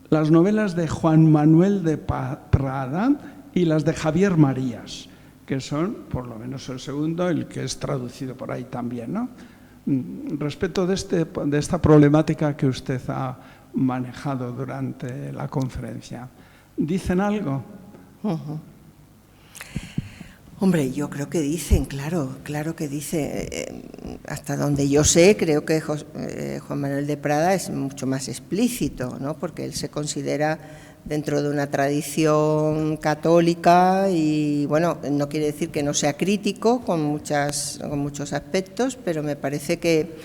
las novelas de Juan Manuel de Prada y las de Javier Marías, que son, por lo menos el segundo, el que es traducido por ahí también, ¿no? Respecto de esta problemática que usted ha manejado durante la conferencia, ¿dicen algo? Uh-huh. Hombre, yo creo que dicen, claro que dice. Hasta donde yo sé, creo que Juan Manuel de Prada es mucho más explícito, ¿no?, porque él se considera dentro de una tradición católica y, bueno, no quiere decir que no sea crítico con muchos aspectos, pero me parece que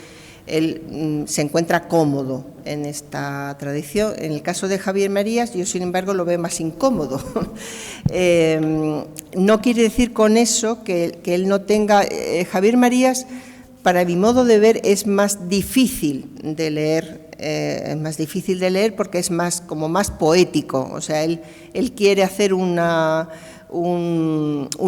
él se encuentra cómodo en esta tradición. En el caso de Javier Marías, yo sin embargo lo veo más incómodo. No quiere decir con eso que él no tenga... Javier Marías, para mi modo de ver, es más difícil de leer. Es más difícil de leer porque es como más poético. O sea, él quiere hacer un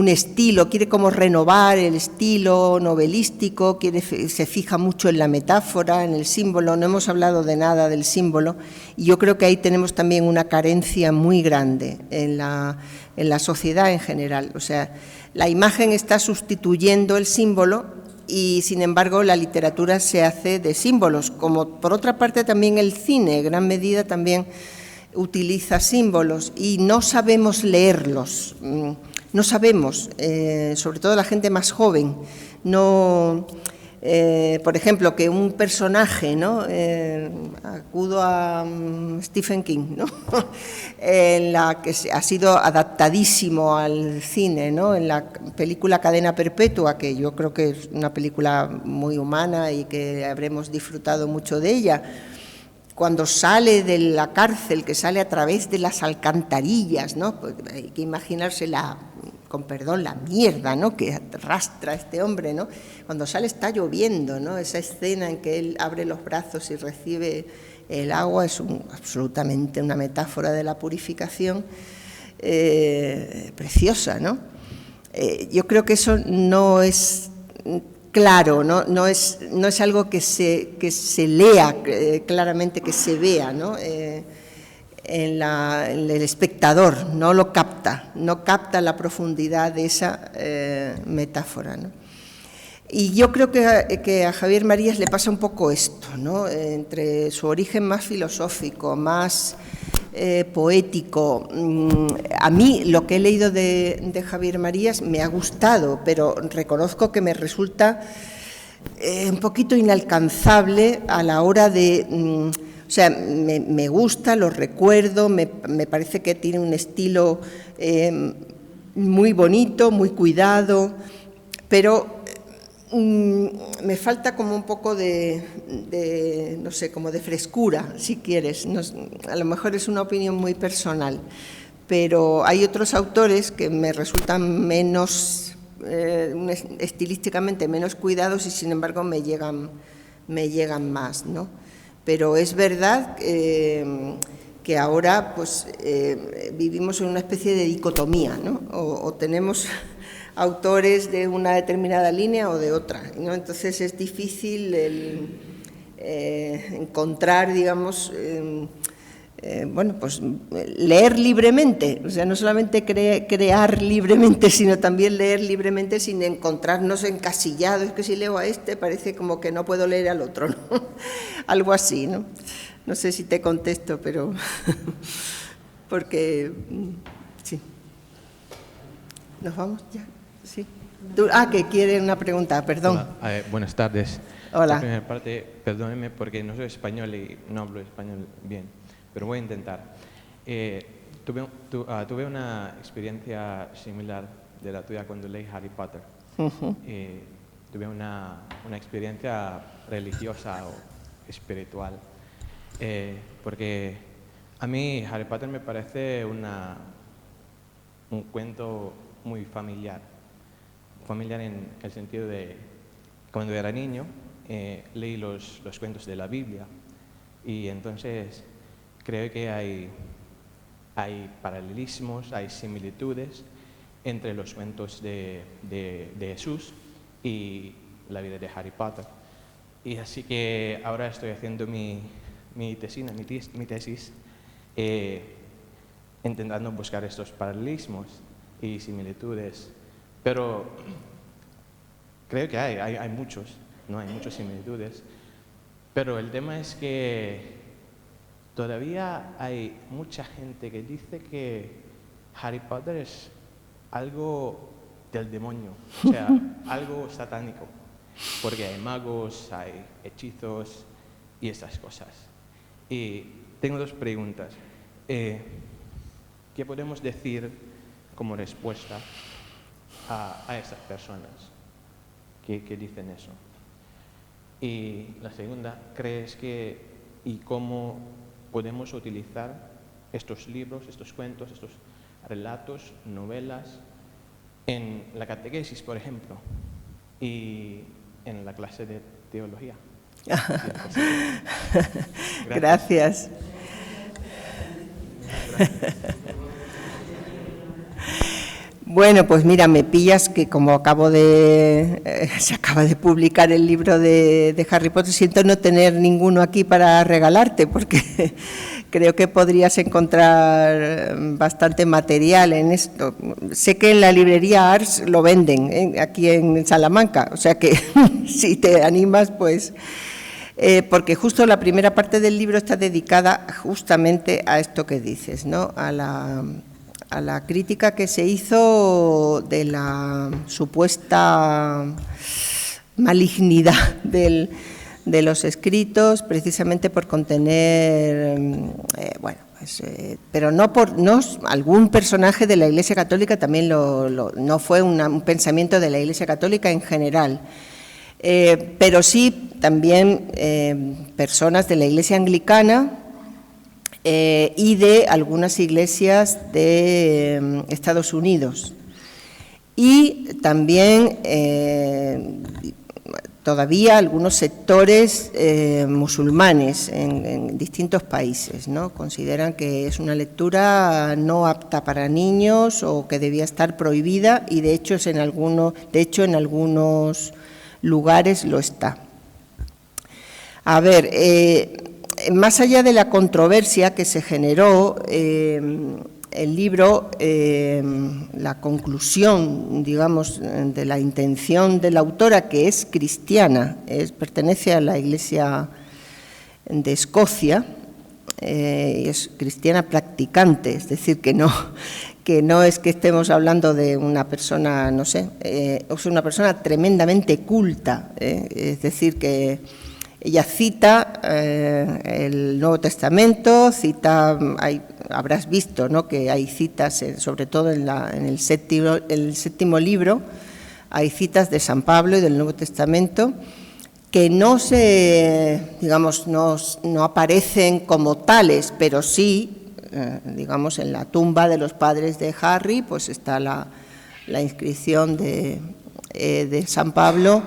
estilo, quiere como renovar el estilo novelístico, se fija mucho en la metáfora, en el símbolo. No hemos hablado de nada del símbolo y yo creo que ahí tenemos también una carencia muy grande en la sociedad en general. O sea, la imagen está sustituyendo el símbolo y, sin embargo, la literatura se hace de símbolos, como por otra parte también el cine, en gran medida también utiliza símbolos y no sabemos leerlos, no sabemos, sobre todo la gente más joven, no, por ejemplo, que un personaje, ¿no? Acudo a Stephen King, ¿no? En la que ha sido adaptadísimo al cine, ¿no? En la película Cadena Perpetua, que yo creo que es una película muy humana y que habremos disfrutado mucho de ella. Cuando sale de la cárcel, que sale a través de las alcantarillas, ¿no? Pues hay que imaginarse con perdón, la mierda, ¿no? Que arrastra a este hombre, ¿no? Cuando sale está lloviendo, ¿no? Esa escena en que él abre los brazos y recibe el agua es absolutamente una metáfora de la purificación preciosa, ¿no? Yo creo que eso no es claro, no es algo que se lea claramente, que se vea, ¿no? En el espectador, no capta la profundidad de esa metáfora, ¿no? Y yo creo que a Javier Marías le pasa un poco esto, ¿no? Entre su origen más filosófico, más poético. A mí lo que he leído de Javier Marías me ha gustado, pero reconozco que me resulta un poquito inalcanzable a la hora de... o sea, me gusta, lo recuerdo, me parece que tiene un estilo muy bonito, muy cuidado, pero me falta como un poco de no sé, como de frescura, si quieres. A lo mejor es una opinión muy personal, pero hay otros autores que me resultan menos, estilísticamente menos cuidados y sin embargo me llegan más, ¿no? Pero es verdad que ahora pues, vivimos en una especie de dicotomía, ¿no? O tenemos autores de una determinada línea o de otra, ¿no? Entonces es difícil encontrar, digamos, bueno, pues leer libremente, o sea, no solamente crear libremente, sino también leer libremente sin encontrarnos encasillados. Es que si leo a este parece como que no puedo leer al otro, ¿no? Algo así, ¿no? No sé si te contesto, pero porque sí. ¿Nos vamos ya? Sí. Que quiere una pregunta, perdón. Hola, buenas tardes. Hola. La primera parte, perdónenme porque no soy español y no hablo español bien, pero voy a intentar. Tuve una experiencia similar de la tuya cuando leí Harry Potter. Tuve una experiencia religiosa o espiritual, porque a mí Harry Potter me parece un cuento muy familiar en el sentido de cuando era niño leí los cuentos de la Biblia y entonces creo que hay paralelismos, hay similitudes entre los cuentos de Jesús y la vida de Harry Potter. Y así que ahora estoy haciendo mi tesis intentando buscar estos paralelismos y similitudes, pero creo que hay muchos, ¿no? Hay muchas similitudes, pero el tema es que todavía hay mucha gente que dice que Harry Potter es algo del demonio, o sea, algo satánico, porque hay magos, hay hechizos y esas cosas. Y tengo dos preguntas. ¿Qué podemos decir como respuesta a esas personas que dicen eso? Y la segunda, ¿crees que y cómo podemos utilizar estos libros, estos cuentos, estos relatos, novelas en la catequesis, por ejemplo, y en la clase de teología? Gracias. Bueno, pues mira, me pillas que como se acaba de publicar el libro de Harry Potter, siento no tener ninguno aquí para regalarte, porque creo que podrías encontrar bastante material en esto. Sé que en la librería Ars lo venden, aquí en Salamanca, o sea que si te animas, pues... porque justo la primera parte del libro está dedicada justamente a esto que dices, ¿no? A la crítica que se hizo de la supuesta malignidad de los escritos, precisamente por contener, bueno, pues, pero no algún personaje de la Iglesia Católica también no fue un pensamiento de la Iglesia Católica en general. Pero sí también personas de la Iglesia Anglicana y de algunas iglesias de Estados Unidos. Y también todavía algunos sectores musulmanes en distintos países, ¿no? Consideran que es una lectura no apta para niños o que debía estar prohibida, y de hecho en algunos lugares lo está. A ver, más allá de la controversia que se generó, el libro, la conclusión, digamos, de la intención de la autora, que es cristiana, pertenece a la Iglesia de Escocia, y es cristiana practicante, es decir, que no es que estemos hablando de una persona, no sé, es una persona tremendamente culta, es decir, que ella cita el Nuevo Testamento, habrás visto, ¿no?, que hay citas, sobre todo en el séptimo libro, hay citas de San Pablo y del Nuevo Testamento que no aparecen como tales, pero sí, digamos, en la tumba de los padres de Harry, pues está la inscripción de San Pablo.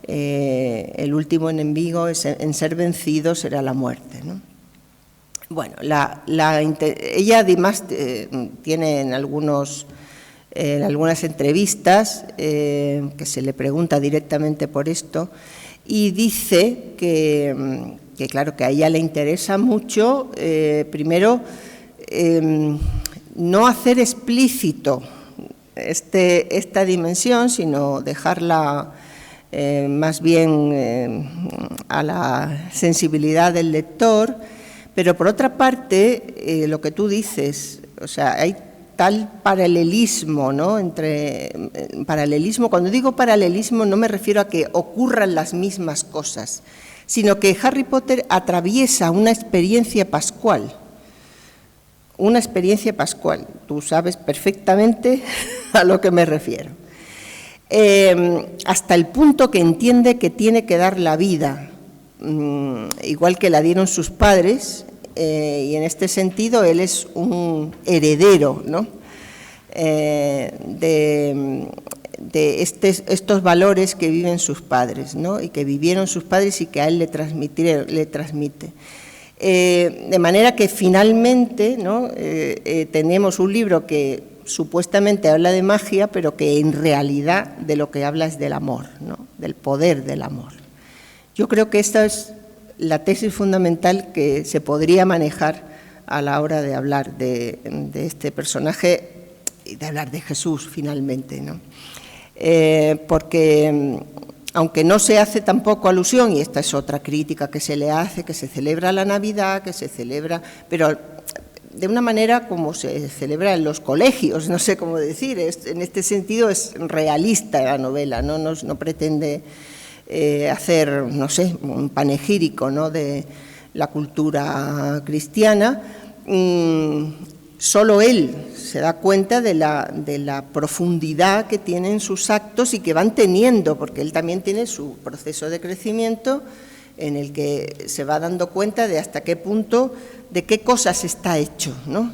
El último enemigo en ser vencido será la muerte, ¿no? Bueno, ella además tiene en algunas entrevistas que se le pregunta directamente por esto, y dice que claro, que a ella le interesa mucho, primero, no hacer explícito esta dimensión, sino dejarla más bien a la sensibilidad del lector, pero por otra parte, lo que tú dices, o sea, hay tal paralelismo, ¿no?, paralelismo. Cuando digo paralelismo no me refiero a que ocurran las mismas cosas, sino que Harry Potter atraviesa una experiencia pascual. Una experiencia pascual. Tú sabes perfectamente a lo que me refiero. Hasta el punto que entiende que tiene que dar la vida, igual que la dieron sus padres, y en este sentido él es un heredero, ¿no?, de estos valores que viven sus padres, ¿no?, y que vivieron sus padres y que a él le transmite. De manera que finalmente, ¿no?, tenemos un libro que supuestamente habla de magia, pero que en realidad de lo que habla es del amor, ¿no?, del poder del amor. Yo creo que esta es la tesis fundamental que se podría manejar a la hora de hablar de este personaje y de hablar de Jesús finalmente, ¿no? Porque aunque no se hace tampoco alusión, y esta es otra crítica que se le hace, que se celebra la Navidad, que se celebra, pero de una manera como se celebra en los colegios, no sé cómo decir, en este sentido es realista la novela, no pretende hacer, no sé, un panegírico, ¿no?, de la cultura cristiana. solo él se da cuenta de la profundidad que tienen sus actos y que van teniendo, porque él también tiene su proceso de crecimiento en el que se va dando cuenta de hasta qué punto, de qué cosas está hecho, ¿no?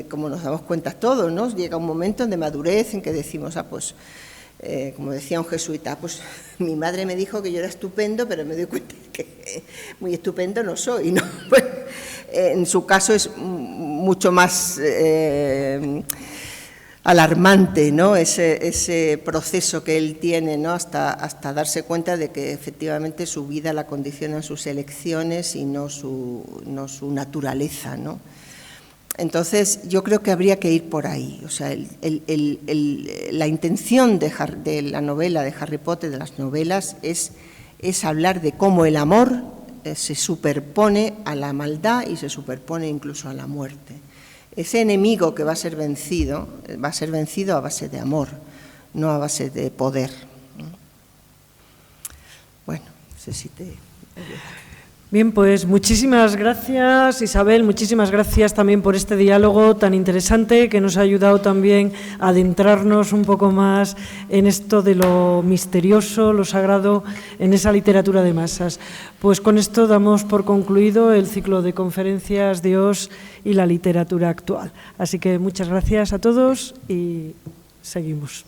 Como nos damos cuenta todos, ¿no? Llega un momento de madurez en que decimos, pues, como decía un jesuita, pues mi madre me dijo que yo era estupendo, pero me doy cuenta que muy estupendo no soy, ¿no? Pues, en su caso es mucho más alarmante, ¿no? Ese proceso que él tiene, ¿no? hasta darse cuenta de que efectivamente su vida la condicionan sus elecciones y no su naturaleza, ¿no? Entonces, yo creo que habría que ir por ahí. O sea, la intención de la novela de Harry Potter, de las novelas, es hablar de cómo el amor se superpone a la maldad y se superpone incluso a la muerte. Ese enemigo que va a ser vencido a base de amor, no a base de poder. Bueno, no sé si te... Bien, pues muchísimas gracias, Isabel, muchísimas gracias también por este diálogo tan interesante que nos ha ayudado también a adentrarnos un poco más en esto de lo misterioso, lo sagrado, en esa literatura de masas. Pues con esto damos por concluido el ciclo de conferencias Dios y la literatura actual. Así que muchas gracias a todos y seguimos.